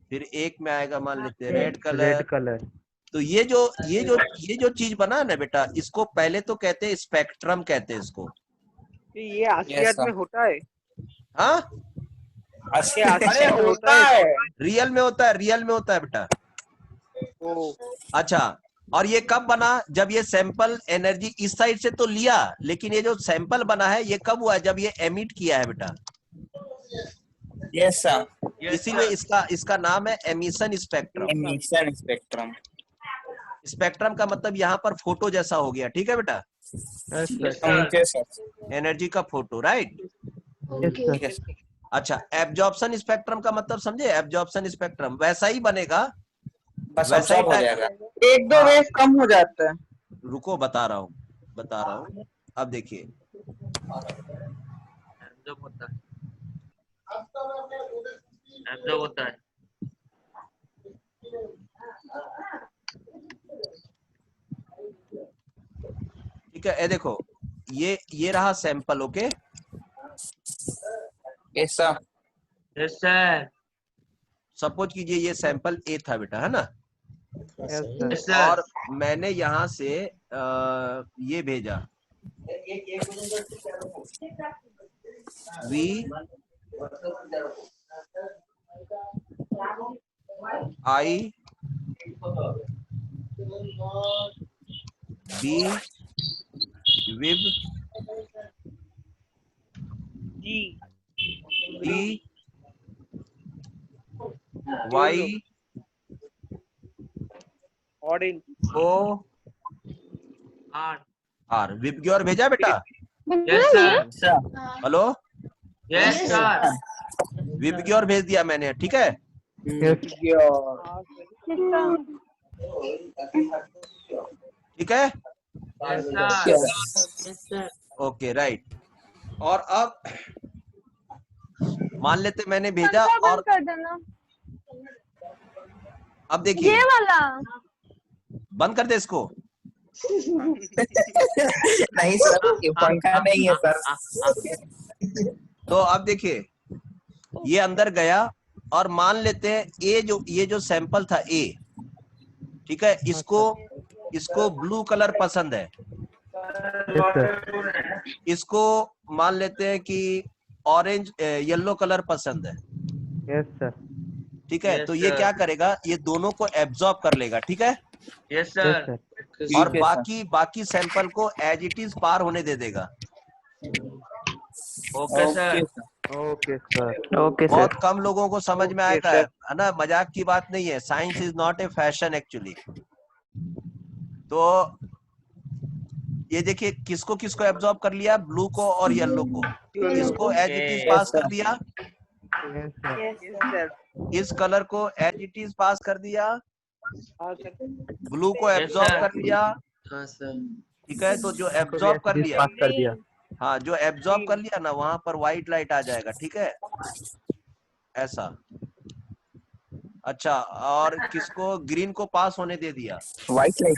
Speaker 2: फिर एक में आएगा मान लेते हैं रेड कलर। तो ये जो चीज बना ना बेटा, इसको पहले तो कहते हैं स्पेक्ट्रम कहते हैं इसको।
Speaker 8: ये आसियात में होता है।
Speaker 2: हाँ,
Speaker 8: अरे होता है।
Speaker 2: रियल में होता है बेटा। अच्छा, और ये कब बना? जब ये सैंपल एनर्जी इस साइड से तो लिया, लेकिन ये जो सैंपल बना है ये कब हुआ? जब ये एमिट किया है बेटा।
Speaker 5: Yes, sir.
Speaker 2: इसीलिए इसका नाम है emission spectrum.
Speaker 5: Emission spectrum.
Speaker 2: Spectrum का मतलब यहाँ पर फोटो जैसा हो गया, ठीक है बेटा,
Speaker 5: Okay, sir.
Speaker 2: एनर्जी का फोटो, राइट।
Speaker 5: Yes.
Speaker 2: अच्छा, एब्जॉर्प्शन स्पेक्ट्रम का मतलब समझे? एब्जॉर्प्शन स्पेक्ट्रम वैसा ही बनेगा,
Speaker 5: बस
Speaker 2: वैसा ही
Speaker 5: absorb हो
Speaker 2: टाइप-
Speaker 5: जाएगा।
Speaker 8: एक दो वेव कम हो जाता है।
Speaker 2: रुको बता रहा हूँ। अब देखिए,
Speaker 4: एब्जॉर्ब होता है।
Speaker 2: ठीक है, ये देखो, ये रहा sample, okay.
Speaker 5: Yes, sir.
Speaker 4: Yes, sir.
Speaker 2: Suppose कीजिए ये सैंपल ए था बेटा, है ना,
Speaker 4: Yes, sir.
Speaker 2: और मैंने यहाँ से ये भेजा, V I B विब
Speaker 8: G.
Speaker 2: E Y
Speaker 8: orange.
Speaker 2: O
Speaker 4: R.
Speaker 2: R विब की ओर भेजा बेटा।
Speaker 4: Yes, sir.
Speaker 2: Hello,
Speaker 4: Yes, sir.
Speaker 2: विब की ओर भेज दिया मैंने, ठीक है। ठीक है,
Speaker 4: Yes, sir.
Speaker 2: Okay, right. और अब मान लेते मैंने भेजा, और
Speaker 6: कर देना
Speaker 2: अब देखिए,
Speaker 6: ये वाला
Speaker 2: बंद कर दे इसको।
Speaker 5: नहीं सर, ये पंखा नहीं है सर।
Speaker 2: तो अब देखिए, ये अंदर गया, और मान लेते हैं ये जो सैंपल था ए, ठीक है, इसको ब्लू कलर पसंद है, इसको मान लेते हैं कि ऑरेंज येलो कलर पसंद है,
Speaker 3: यस सर,
Speaker 2: ठीक है।
Speaker 4: Yes,
Speaker 2: तो ये
Speaker 4: sir.
Speaker 2: क्या करेगा, ये दोनों को एब्जॉर्ब कर लेगा, ठीक है,
Speaker 4: Yes,
Speaker 3: यस
Speaker 4: sir.
Speaker 3: सर,
Speaker 2: और
Speaker 5: ठीक है, सर।
Speaker 2: बाकी सैंपल को एज इट इज पार होने दे देगा।
Speaker 4: Okay, sir.
Speaker 3: Okay sir,
Speaker 5: okay
Speaker 2: बहुत
Speaker 5: सर।
Speaker 2: कम लोगों को समझ में आएगा,
Speaker 8: sir.
Speaker 2: है ना, मजाक की बात नहीं है। Science is not a fashion actually. तो ये देखिए, किसको किसको एब्जॉर्ब कर लिया, ब्लू को और येलो को। इसको एज इट इज
Speaker 4: Okay.
Speaker 2: पास कर दिया,
Speaker 3: यस सर,
Speaker 8: यस सर।
Speaker 2: इस कलर को एज इट इज पास कर दिया,
Speaker 8: हाँ सर।
Speaker 2: ब्लू को
Speaker 4: Yes,
Speaker 2: एब्जॉर्ब
Speaker 4: sir.
Speaker 2: कर लिया,
Speaker 4: हाँ सर।
Speaker 2: ठीक है। तो जो एब्जॉर्ब कर लिया,
Speaker 3: पास कर दिया,
Speaker 2: हाँ, जो एब्जॉर्ब कर लिया ना, वहां पर व्हाइट लाइट आ जाएगा, ठीक है, ऐसा। अच्छा, और किसको, ग्रीन को पास होने दे दिया,
Speaker 5: व्हाइट लाइट।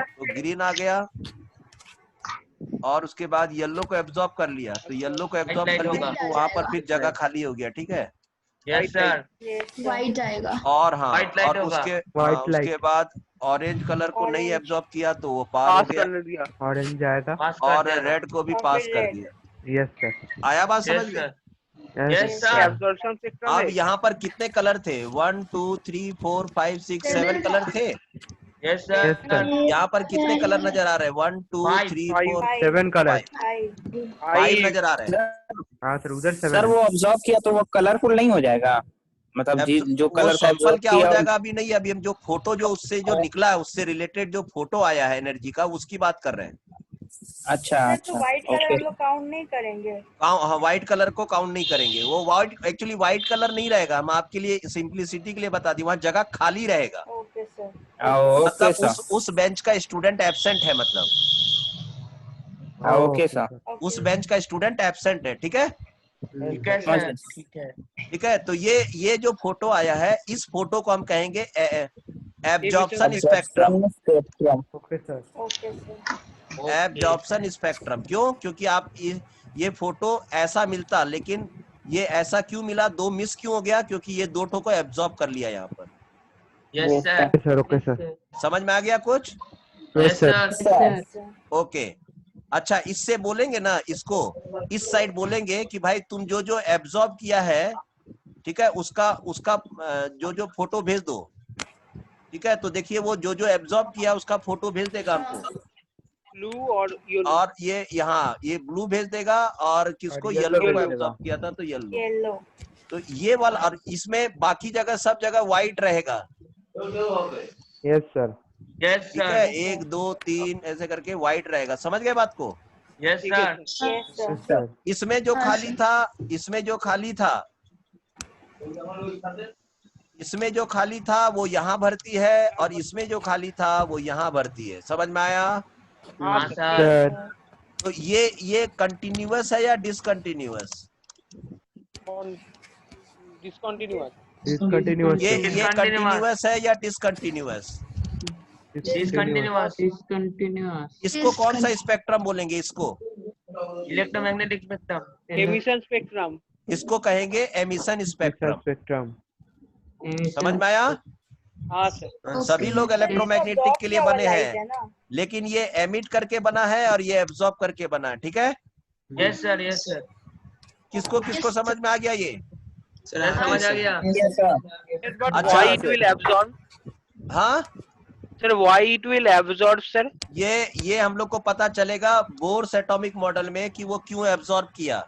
Speaker 2: तो ग्रीन आ गया, और उसके बाद येलो को एब्जॉर्ब कर लिया, तो येलो को एब्जॉर्ब
Speaker 4: White
Speaker 2: कर
Speaker 4: light
Speaker 2: लिया,
Speaker 4: होगा।
Speaker 2: तो वहां पर फिर जगह खाली हो गया, ठीक है।
Speaker 4: Yes, sir.
Speaker 6: व्हाइट आएगा।
Speaker 2: और हाँ,
Speaker 4: White light
Speaker 2: और
Speaker 4: होगा।
Speaker 3: White light.
Speaker 2: उसके बाद ऑरेंज कलर को नहीं एब्जॉर्ब किया, तो वो पार हो
Speaker 8: पास
Speaker 2: गया,
Speaker 8: कर दिया।
Speaker 3: ऑरेंज आएगा,
Speaker 4: Pass कर
Speaker 2: और
Speaker 4: दिया।
Speaker 2: रेड को भी पास कर दिया।
Speaker 3: यस सर,
Speaker 2: आया बात समझ
Speaker 4: Yes,
Speaker 2: में?
Speaker 4: sir. Yes, sir.
Speaker 8: Absorption spectrum
Speaker 2: अब
Speaker 8: है।
Speaker 2: यहाँ पर कितने कलर थे? 1 2 3 4 5 6 7 कलर थे।
Speaker 4: Yes, sir.
Speaker 3: Yes, sir.
Speaker 2: यहाँ पर कितने कलर नजर आ रहे हैं? 1 2
Speaker 4: Five.
Speaker 2: 3
Speaker 8: Five.
Speaker 2: 4
Speaker 3: 7 कलर।
Speaker 2: 5 नजर आ रहे हैं।
Speaker 3: हाँ सर, उधर 7
Speaker 5: सर वो ऑब्जॉर्व किया तो वो कलरफुल नहीं हो जाएगा? मतलब जो
Speaker 2: वो
Speaker 5: कलर को
Speaker 2: सैंपल
Speaker 5: ऑब्जॉर्व
Speaker 2: क्या हो
Speaker 5: किया
Speaker 2: जाएगा अभी नहीं, अभी हम जो फोटो जो उससे जो निकला है उससे रिलेटेड जो फोटो आया है एनर्जी का उसकी बात कर रहे हैं।
Speaker 5: अच्छा
Speaker 9: तो
Speaker 5: अच्छा
Speaker 9: व्हाइट कलर
Speaker 5: ओके
Speaker 9: हम लोग काउंट नहीं करेंगे।
Speaker 2: हाँ, व्हाइट कलर को काउंट नहीं करेंगे। वो व्हाइट एक्चुअली व्हाइट कलर नहीं रहेगा, हम आपके लिए सिंपलिसिटी के लिए बता दी, वहाँ जगह खाली रहेगा।
Speaker 9: Okay sir.
Speaker 5: ओके
Speaker 2: मतलब
Speaker 5: सर
Speaker 2: उस बेंच का स्टूडेंट एब्सेंट है, मतलब
Speaker 5: ओके सर
Speaker 2: उस बेंच का स्टूडेंट एब्सेंट है। ठीक है,
Speaker 4: ठीक है
Speaker 5: समझ
Speaker 4: सर।
Speaker 5: गए।
Speaker 4: ठीक है।
Speaker 2: ठीक है। तो ये जो फोटो आया है इस फोटो को हम कहेंगे absorption spectrum.
Speaker 3: Okay sir.
Speaker 9: Okay sir.
Speaker 2: Absorption spectrum क्यों? क्योंकि आप ये फोटो ऐसा मिलता, लेकिन ये ऐसा क्यों मिला, 2 मिस क्यों हो गया? क्योंकि ये 2 ठो को एब्जॉर्ब कर लिया यहाँ पर।
Speaker 4: Yes, sir.
Speaker 3: Okay sir. Okay sir.
Speaker 2: समझ में आ गया कुछ?
Speaker 4: Yes, sir.
Speaker 2: ओके। अच्छा, इससे बोलेंगे ना, इसको इस साइड बोलेंगे कि भाई तुम जो जो एब्जॉर्ब किया है, ठीक है, उसका जो जो फोटो भेज दो। ठीक है, तो देखिए वो जो जो एब्जॉर्ब किया उसका फोटो भेज देगा हमको।
Speaker 8: ब्लू और येलो।
Speaker 2: और ये यहाँ ये ब्लू भेज देगा, और किसको? येलो को एब्जॉर्ब किया था तो येलो।
Speaker 9: येलो।
Speaker 2: तो ये वाला, और इसमें बाकी जगह सब जगह व्हाइट रहेगा।
Speaker 3: Yes sir.
Speaker 4: Yes,
Speaker 2: ठीक
Speaker 4: sir.
Speaker 2: है, 1 2 3 ऐसे करके व्हाइट रहेगा। समझ गए बात को?
Speaker 4: Yes,
Speaker 8: ठीक है
Speaker 4: sir.
Speaker 8: Sir.
Speaker 9: Yes sir.
Speaker 3: Yes sir.
Speaker 2: इसमें जो खाली था, इसमें जो खाली था वो यहाँ भरती है, और इसमें जो खाली था वो यहाँ भरती है। समझ में आया?
Speaker 8: हाँ
Speaker 4: हाँ,
Speaker 8: सर।
Speaker 4: sir.
Speaker 3: सर
Speaker 2: तो ये कंटिन्यूअस है या डिसकंटिन्यूअस?
Speaker 8: डिसकंटिन्यूअस।
Speaker 3: डिसकंटिन्यूअस।
Speaker 2: ये
Speaker 4: Discontinuous.
Speaker 2: कंटिन्यूअस है या डिसकंटिन्यूअस?
Speaker 4: Discontinuous.
Speaker 2: इसको कौन सा स्पेक्ट्रम बोलेंगे? इसको
Speaker 4: Electromagnetic spectrum.
Speaker 8: Emission spectrum.
Speaker 2: इसको कहेंगे एमिशन स्पेक्ट्रम।
Speaker 3: स्पेक्ट्रम।
Speaker 2: समझ में आया?
Speaker 8: हाँ सर।
Speaker 2: सभी लोग इलेक्ट्रोमैग्नेटिक के लिए बने
Speaker 9: लाइट है
Speaker 2: हैं,
Speaker 9: ना।
Speaker 2: लेकिन ये एमिट करके बना है और ये एब्जॉर्ब करके बना है। ठीक है,
Speaker 4: Yes, sir. Yes, sir.
Speaker 2: किसको किसको समझ में आ गया ये?
Speaker 4: Sir, समझ आ गया?
Speaker 5: यस सर
Speaker 8: बट
Speaker 2: अच्छा,
Speaker 8: व्हाई इट विल एब्जॉर्ब?
Speaker 2: हाँ,
Speaker 8: sir why it will absorb sir?
Speaker 2: ये हम लोग को पता चलेगा बोर्स एटॉमिक मॉडल में कि वो क्यों एब्जॉर्ब किया।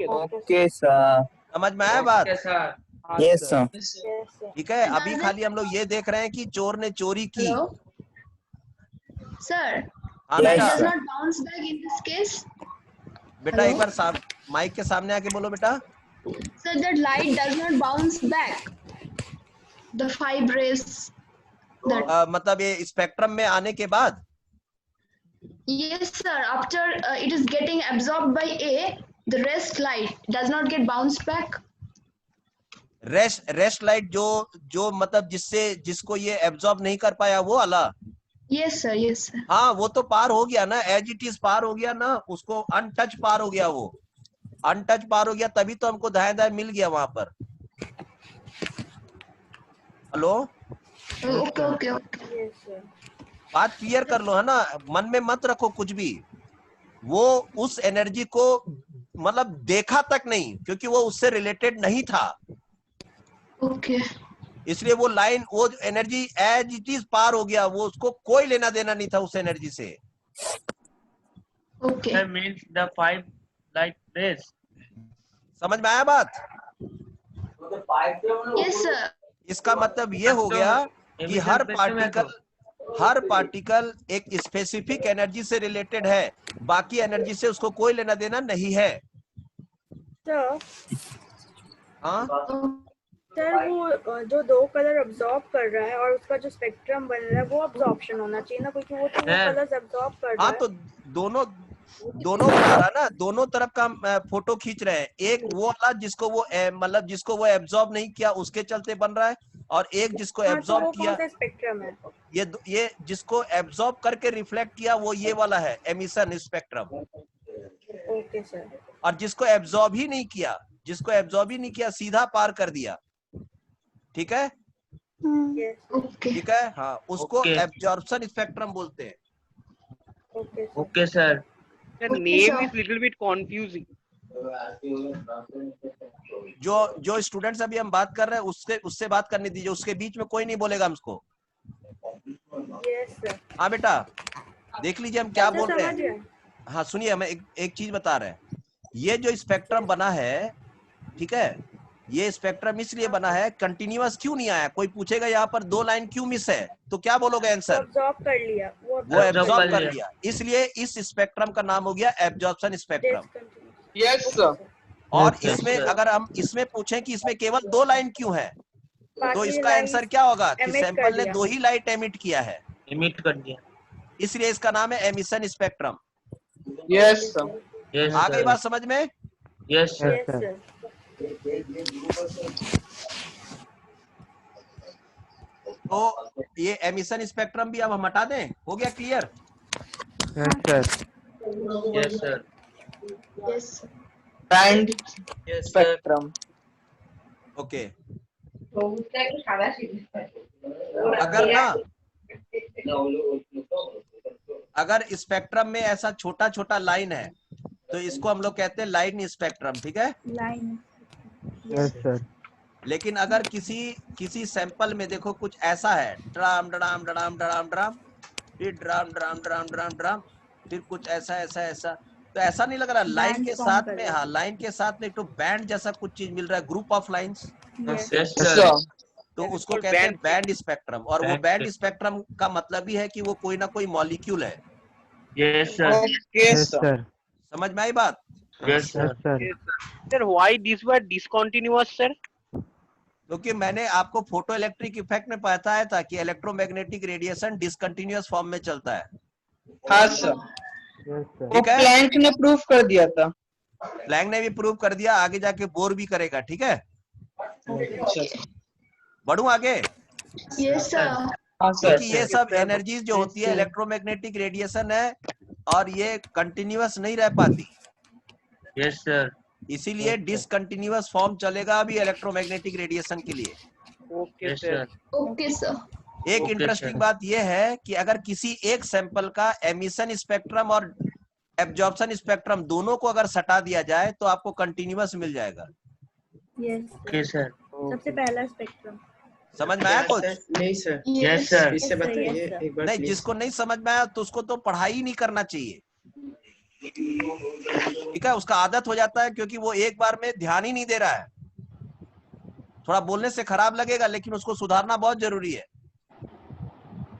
Speaker 5: ओके सर
Speaker 2: समझ में आया बात?
Speaker 4: Yes, sir.
Speaker 5: Yes sir
Speaker 9: yes sir.
Speaker 2: ठीक है, अभी खाली हम लोग ये देख रहे हैं कि चोर ने चोरी की।
Speaker 6: Sir,
Speaker 2: हाँ
Speaker 5: Yes,
Speaker 2: बेटा,
Speaker 6: does
Speaker 5: sir.
Speaker 6: not bounce back in this case.
Speaker 2: बेटा एक बार माइक के सामने आके बोलो बेटा।
Speaker 6: Sir, that light does not bounce back. The 5 rays. That
Speaker 2: मतलब ये स्पेक्ट्रम में आने के बाद
Speaker 6: yes, sir. After it is getting absorbed by A, the rest light does not get bounced back.
Speaker 2: Rest light जो मतलब जिसको ये एब्जॉर्ब नहीं कर पाया वो वाला।
Speaker 6: Yes, sir. Yes, sir.
Speaker 2: हाँ, वो तो पार हो गया ना, एज इट इज पार हो गया ना, उसको अनटच पार हो गया, वो अनटच पार हो गया, तभी तो हमको दाएं दाएं मिल गया वहां पर। Hello,
Speaker 6: Okay, okay, okay.
Speaker 9: Yes sir.
Speaker 2: बात क्लियर कर लो, है ना? मन में मत रखो कुछ भी। वो उस एनर्जी को मतलब देखा तक नहीं, क्योंकि वो उससे रिलेटेड नहीं था,
Speaker 6: Okay.
Speaker 2: इसलिए वो लाइन, वो एनर्जी एज इट इज पार हो गया, वो उसको कोई लेना देना नहीं था उस एनर्जी से।
Speaker 6: Okay.
Speaker 4: That means the 5 light rays.
Speaker 2: समझ में आया बात?
Speaker 6: Yes, sir.
Speaker 2: इसका मतलब ये हो गया कि हर पार्टिकल एक स्पेसिफिक एनर्जी से रिलेटेड है, बाकी एनर्जी से उसको कोई लेना देना नहीं है।
Speaker 9: सर
Speaker 2: हाँ,
Speaker 9: सर वो जो 2 कलर अब्सॉर्ब कर रहा है और उसका जो स्पेक्ट्रम बन रहा है वो अब्सॉर्प्शन होना चाहिए ना, क्योंकि वो तो कलर्स अब्सॉर्ब कर रहा
Speaker 2: हाँ,
Speaker 9: है।
Speaker 2: तो दोनों बना रहा ना, दोनों तरफ का फोटो खींच रहे हैं। एक वो वाला जिसको वो मतलब जिसको वो एब्जॉर्ब नहीं किया उसके चलते बन रहा है, और एक जिसको
Speaker 9: हाँ, तो
Speaker 2: एब्जॉर्ब
Speaker 9: वो
Speaker 2: किया,
Speaker 9: कौन सा स्पेक्ट्रम है?
Speaker 2: ये जिसको एब्जॉर्ब करके रिफ्लेक्ट किया वो ये वाला है, एमिशन स्पेक्ट्रम।
Speaker 9: Okay sir.
Speaker 2: और जिसको एब्जॉर्ब ही नहीं किया, सीधा पार कर दिया। ठीक है,
Speaker 9: यस।
Speaker 6: Okay.
Speaker 2: ठीक है, हाँ, उसको
Speaker 4: Okay.
Speaker 2: एब्जॉर्प्शन स्पेक्ट्रम बोलते हैं।
Speaker 9: Okay sir.
Speaker 4: Okay, sir.
Speaker 8: Sir
Speaker 6: Okay,
Speaker 8: name
Speaker 6: sir.
Speaker 8: Is little bit confusing.
Speaker 2: जो स्टूडेंट्स अभी हम बात कर रहे हैं उससे बात करने दीजिए, उसके बीच में कोई नहीं बोलेगा हमको।
Speaker 9: Yes sir.
Speaker 2: हाँ बेटा देख लीजिए हम क्या बोल रहे
Speaker 9: समझ
Speaker 2: हैं।
Speaker 9: गए।
Speaker 2: हाँ सुनिए, हमें एक चीज बता रहे हैं। ये जो स्पेक्ट्रम बना है, ठीक है, ये स्पेक्ट्रम इसलिए बना है, कंटिन्यूअस क्यों नहीं आया? कोई पूछेगा यहाँ पर 2 लाइन क्यों मिस है, तो क्या बोलोगे आंसर?
Speaker 9: अब्सॉर्ब कर लिया, वो
Speaker 2: वो एब्जॉर्ब कर लिया, इसलिए इस स्पेक्ट्रम का नाम हो गया एब्जॉर्प्शन स्पेक्ट्रम।
Speaker 5: Yes sir.
Speaker 2: और इसमें अगर हम इसमें पूछें कि इसमें केवल 2 लाइन क्यों है, तो इसका आंसर क्या होगा कि सैंपल ने 2 ही लाइट एमिट किया है,
Speaker 4: एमिट कर दिया,
Speaker 2: इसलिए इसका नाम है एमिशन स्पेक्ट्रम।
Speaker 5: Yes sir.
Speaker 2: आ गई बात समझ में?
Speaker 4: Yes sir.
Speaker 3: सर।
Speaker 2: तो ये एमिशन स्पेक्ट्रम भी अब हम हटा दें, हो गया clear?
Speaker 3: Sir.
Speaker 4: Yes sir.
Speaker 6: Yes.
Speaker 5: Band spectrum.
Speaker 2: Okay, अगर ना अगर स्पेक्ट्रम में ऐसा छोटा छोटा लाइन है तो इसको हम लोग कहते हैं लाइन स्पेक्ट्रम, ठीक है?
Speaker 9: लाइन।
Speaker 3: Yes sir.
Speaker 2: लेकिन अगर किसी सैंपल में देखो कुछ ऐसा है, ड्राम ड्राम ड्राम ड्राम ड्राम, फिर ड्राम ड्राम ड्राम ड्राम ड्राम, फिर कुछ ऐसा ऐसा ऐसा, तो ऐसा नहीं लग रहा लाइन के साथ में? हाँ, लाइन के साथ में एक तो बैंड जैसा कुछ चीज मिल रहा है, group of lines,
Speaker 4: yes sir.
Speaker 2: तो उसको कहते हैं बैंड स्पेक्ट्रम। और वो बैंड स्पेक्ट्रम का मतलब ही है कि वो कोई ना कोई मॉलिक्यूल है।
Speaker 4: Yes sir.
Speaker 3: Yes sir.
Speaker 2: समझ में आई बात?
Speaker 4: Yes sir.
Speaker 8: Sir why this were discontinuous sir?
Speaker 2: क्योंकि मैंने आपको फोटो इलेक्ट्रिक इफेक्ट में बताया था कि इलेक्ट्रोमैग्नेटिक रेडिएशन डिसकंटिन्यूअस फॉर्म में चलता है।
Speaker 5: हाँ सर, वो
Speaker 2: ठीक है,
Speaker 5: प्लैंक ने प्रूव कर दिया था।
Speaker 2: प्लैंक ने भी प्रूव कर दिया, आगे जाके बोर भी करेगा, ठीक है? बढ़ूं आगे?
Speaker 6: Yes sir.
Speaker 2: क्योंकि ये सब एनर्जीज जो होती है इलेक्ट्रोमैग्नेटिक रेडिएशन है और ये कंटिन्यूअस नहीं रह पाती।
Speaker 4: Yes sir.
Speaker 2: इसीलिए डिसकंटिन्यूअस फॉर्म चलेगा अभी इलेक्ट्रोमैग्नेटिक रेडिएशन के लिए।
Speaker 8: Okay sir.
Speaker 6: Okay sir.
Speaker 2: एक इंटरेस्टिंग बात यह है कि अगर किसी एक सैंपल का एमिशन स्पेक्ट्रम और एब्जॉर्प्शन स्पेक्ट्रम दोनों को अगर सटा दिया जाए तो आपको कंटिन्यूअस मिल जाएगा।
Speaker 9: Yes
Speaker 4: okay sir.
Speaker 9: सबसे पहला स्पेक्ट्रम।
Speaker 2: समझ में आया कुछ?
Speaker 10: नहीं सर,
Speaker 4: यस सर।
Speaker 10: इससे बताइए एक बार
Speaker 2: नहीं,
Speaker 10: प्लीज।
Speaker 2: जिसको नहीं समझ में आया तो उसको तो पढ़ाई नहीं करना चाहिए, ठीक है? उसका आदत हो जाता है क्योंकि वो एक बार में ध्यान ही नहीं दे रहा है। थोड़ा बोलने से खराब लगेगा लेकिन उसको सुधारना बहुत जरूरी है।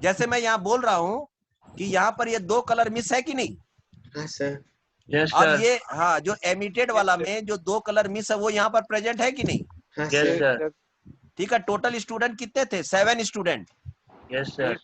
Speaker 2: जैसे मैं यहाँ बोल रहा हूँ कि यहाँ पर ये 2 कलर मिस है कि नहीं?
Speaker 10: हाँ सर।
Speaker 4: यस
Speaker 2: और
Speaker 4: सर।
Speaker 2: ये हाँ, जो एमिटेड वाला में जो 2 कलर मिस है वो यहाँ पर प्रेजेंट है कि नहीं?
Speaker 10: हाँ
Speaker 4: यस
Speaker 10: सर।
Speaker 4: सर।
Speaker 2: ठीक है, टोटल स्टूडेंट कितने थे? 7 स्टूडेंट।
Speaker 4: Yes sir.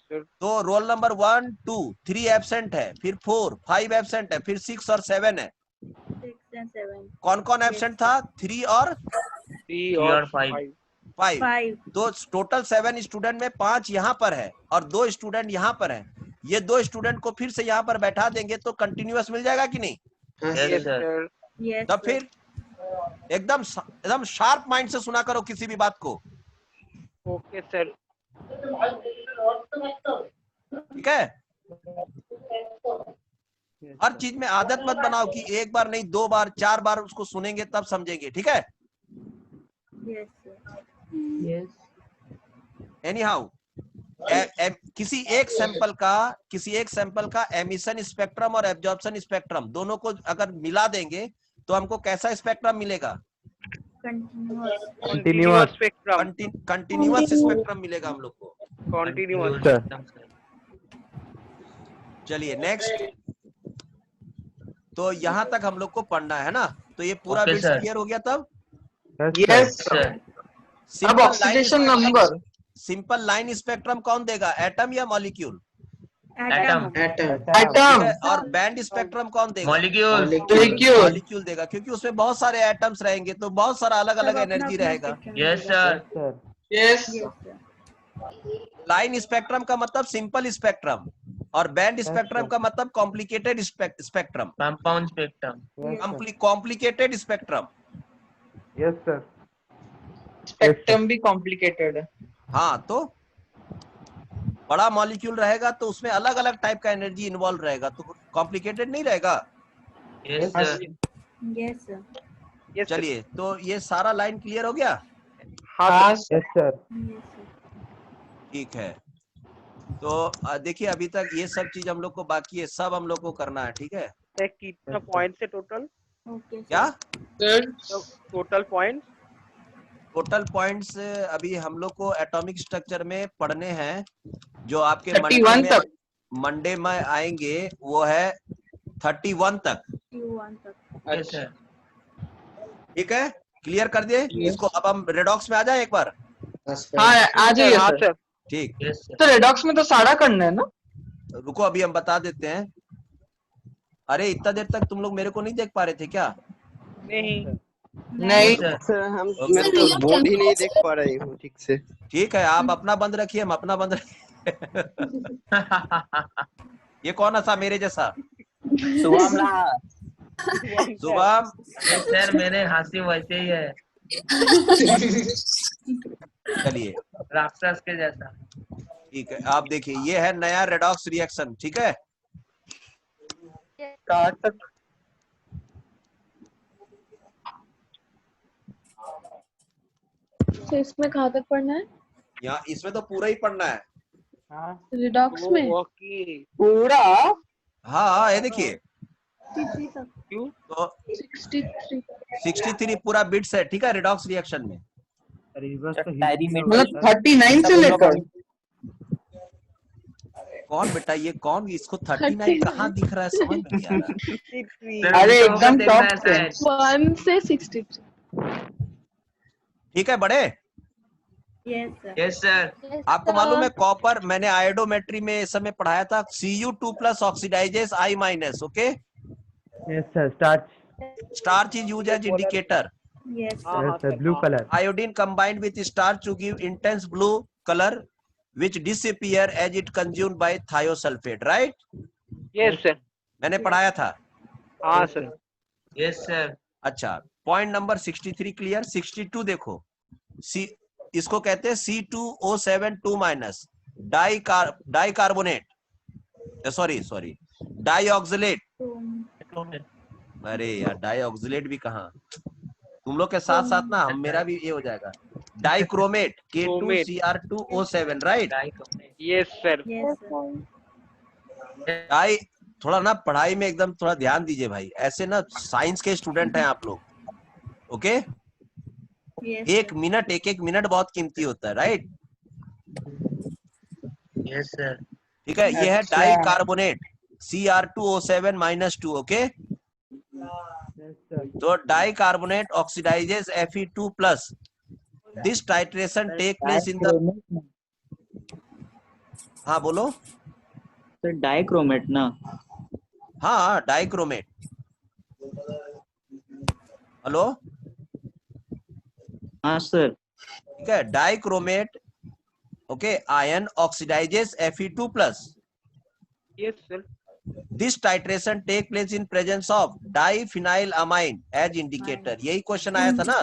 Speaker 2: तो रोल नंबर 1 2 3 एब्सेंट है, फिर 4 5 एब्सेंट है, फिर 6 और 7 है।
Speaker 9: 6 and 7.
Speaker 2: कौन कौन एब्सेंट था? 3 और
Speaker 8: 3 और 5।
Speaker 2: 5।
Speaker 9: 5.
Speaker 2: तो टोटल 7 स्टूडेंट में 5 यहाँ पर है और 2 स्टूडेंट यहाँ पर है। ये 2 स्टूडेंट को फिर से यहाँ पर बैठा देंगे तो कंटिन्यूअस मिल जाएगा कि नहीं?
Speaker 10: हाँ
Speaker 4: यस
Speaker 10: सर।
Speaker 4: सर।
Speaker 9: Yes.
Speaker 2: तब फिर एकदम शार्प माइंड से सुना करो किसी भी बात को,
Speaker 8: ओके सर।
Speaker 2: ठीक है? हर चीज में आदत मत बनाओ कि एक बार नहीं 2 बार 4 बार उसको सुनेंगे तब समझेंगे, ठीक है?
Speaker 9: Yes sir.
Speaker 7: Yes.
Speaker 2: Any how किसी एक सैंपल का एमिशन स्पेक्ट्रम और एब्जॉर्प्शन स्पेक्ट्रम दोनों को अगर मिला देंगे तो हमको कैसा स्पेक्ट्रम मिलेगा?
Speaker 9: Continuous.
Speaker 8: Continuous spectrum.
Speaker 2: Continuous spectrum मिलेगा हम लोग को।
Speaker 8: कंटीन्यूअस।
Speaker 2: चलिए नेक्स्ट। तो यहाँ तक हम लोग को पढ़ना है ना? तो ये पूरा
Speaker 4: Okay,
Speaker 2: बिट्स
Speaker 4: sir.
Speaker 2: क्लियर हो गया तब?
Speaker 5: Yes
Speaker 4: sir.
Speaker 5: अब oxidation number.
Speaker 2: Simple line spectrum कौन देगा, एटम या मॉलिक्यूल?
Speaker 4: एटम।
Speaker 10: एटम।
Speaker 5: एटम।
Speaker 2: और बैंड स्पेक्ट्रम कौन देगा?
Speaker 4: मॉलिक्यूल।
Speaker 5: मॉलिक्यूल।
Speaker 2: मॉलिक्यूल देगा, क्योंकि उसमें बहुत सारे एटम्स रहेंगे तो बहुत सारा अलग अलग एनर्जी रहेगा।
Speaker 4: Yes sir.
Speaker 5: Yes.
Speaker 2: Line spectrum का मतलब सिंपल स्पेक्ट्रम और बैंड स्पेक्ट्रम का मतलब complicated spectrum.
Speaker 4: Compound spectrum.
Speaker 2: Complicated spectrum.
Speaker 3: Yes sir.
Speaker 5: Spectrum भी कॉम्प्लिकेटेड है।
Speaker 2: हाँ, तो बड़ा मॉलिक्यूल रहेगा तो उसमें अलग अलग टाइप का एनर्जी इन्वॉल्व रहेगा तो कॉम्प्लिकेटेड नहीं रहेगा।
Speaker 4: Yes sir.
Speaker 9: Yes sir.
Speaker 2: चलिए, तो ये सारा लाइन क्लियर हो गया?
Speaker 8: हाँ
Speaker 3: यस सर।
Speaker 2: ठीक है, तो देखिए अभी तक ये सब चीज हम लोग को बाकी है, सब हम लोग को करना है, ठीक है?
Speaker 8: कितना पॉइंट है टोटल?
Speaker 2: क्या
Speaker 8: टोटल पॉइंट?
Speaker 2: टोटल पॉइंट्स अभी हम लोग को एटॉमिक स्ट्रक्चर में पढ़ने हैं, जो आपके
Speaker 5: 31 तक।
Speaker 2: मंडे में आएंगे, वो है 31 तक।
Speaker 4: अच्छा,
Speaker 2: ठीक है, क्लियर कर दिए इसको। अब हम रेडॉक्स में आ जाए एक बार।
Speaker 5: हाँ आ जाइए
Speaker 8: हाँ
Speaker 5: सर।
Speaker 8: सर।
Speaker 2: ठीक,
Speaker 5: तो रेडॉक्स में तो सारा करना है ना?
Speaker 2: रुको अभी हम बता देते हैं। अरे इतना देर तक तुम लोग मेरे को नहीं देख पा रहे थे क्या?
Speaker 8: नहीं
Speaker 5: नहीं
Speaker 10: सर हम मैं तो बोर्ड ही नहीं देख पा रही हूँ ठीक से।
Speaker 2: ठीक है, आप अपना बंद रखिए, हम अपना बंद रखिए। ये कौन हंसा मेरे जैसा?
Speaker 5: शुभम ला।
Speaker 2: शुभम,
Speaker 4: सर मेरे हंसी वैसे ही है,
Speaker 2: चलिए
Speaker 4: राक्षस के जैसा।
Speaker 2: ठीक है, आप देखिए ये है नया रेडॉक्स रिएक्शन, ठीक है?
Speaker 5: कहाँ तक?
Speaker 7: तो इसमें कहाँ तक पढ़ना है?
Speaker 2: यहाँ इसमें तो पूरा ही पढ़ना है।
Speaker 7: रिडॉक्स में?
Speaker 8: ओके।
Speaker 5: पूरा?
Speaker 2: हाँ ये देखिए,
Speaker 8: क्यों?
Speaker 2: तो
Speaker 7: 63
Speaker 2: 63 पूरा बिट्स है, ठीक है, रिडॉक्स रिएक्शन में।
Speaker 5: मतलब 39 से लेकर?
Speaker 2: कौन बेटा ये कौन? इसको 39 कहाँ दिख रहा है, समझ में नहीं आ रहा।
Speaker 5: अरे एकदम टॉप पे।
Speaker 7: 1 से 63।
Speaker 2: ठीक है बड़े?
Speaker 4: Yes sir.
Speaker 2: आपको मालूम है कॉपर, मैंने आयोडोमेट्री में इस समय पढ़ाया था, Cu2+ oxidizes I-, okay?
Speaker 3: Yes sir.
Speaker 2: Starch is use as indicator.
Speaker 3: Yes sir. Blue colour.
Speaker 2: Iodine combined with starch to give intense blue color which disappear as it consumed by thiosulfate, right?
Speaker 8: Yes sir.
Speaker 2: मैंने पढ़ाया था।
Speaker 8: हाँ sir.
Speaker 4: Yes sir.
Speaker 2: अच्छा, point number 63 clear. 62 देखो, इसको कहते हैं C2O7 डाइकार्बोनेट, sorry डाइऑक्सिलेट। अरे यार डाइऑक्सिलेट भी कहाँ, तुम लोग के साथ साथ ना हम मेरा भी ये हो जाएगा। Dichromate K2Cr2O7, right?
Speaker 8: Yes sir.
Speaker 2: डाई, थोड़ा ना पढ़ाई में एकदम थोड़ा ध्यान दीजिए भाई, ऐसे ना साइंस के स्टूडेंट हैं आप लोग, ओके? एक मिनट बहुत कीमती होता है, राइट?
Speaker 4: Yes sir.
Speaker 2: ठीक है, ये है डाइकार्बोनेट Cr2O7-2, ओके? तो dicarbonate oxidizes Fe2+. This titration take place in the, हाँ बोलो
Speaker 5: सर। डाइक्रोमेट ना?
Speaker 2: हाँ डाइक्रोमेट। हेलो,
Speaker 5: हाँ सर।
Speaker 2: ठीक है, dichromate, okay, ion oxidises Fe2+.
Speaker 8: Yes sir.
Speaker 2: This titration take place in presence of diphenylamine as indicator. यही question आया था ना?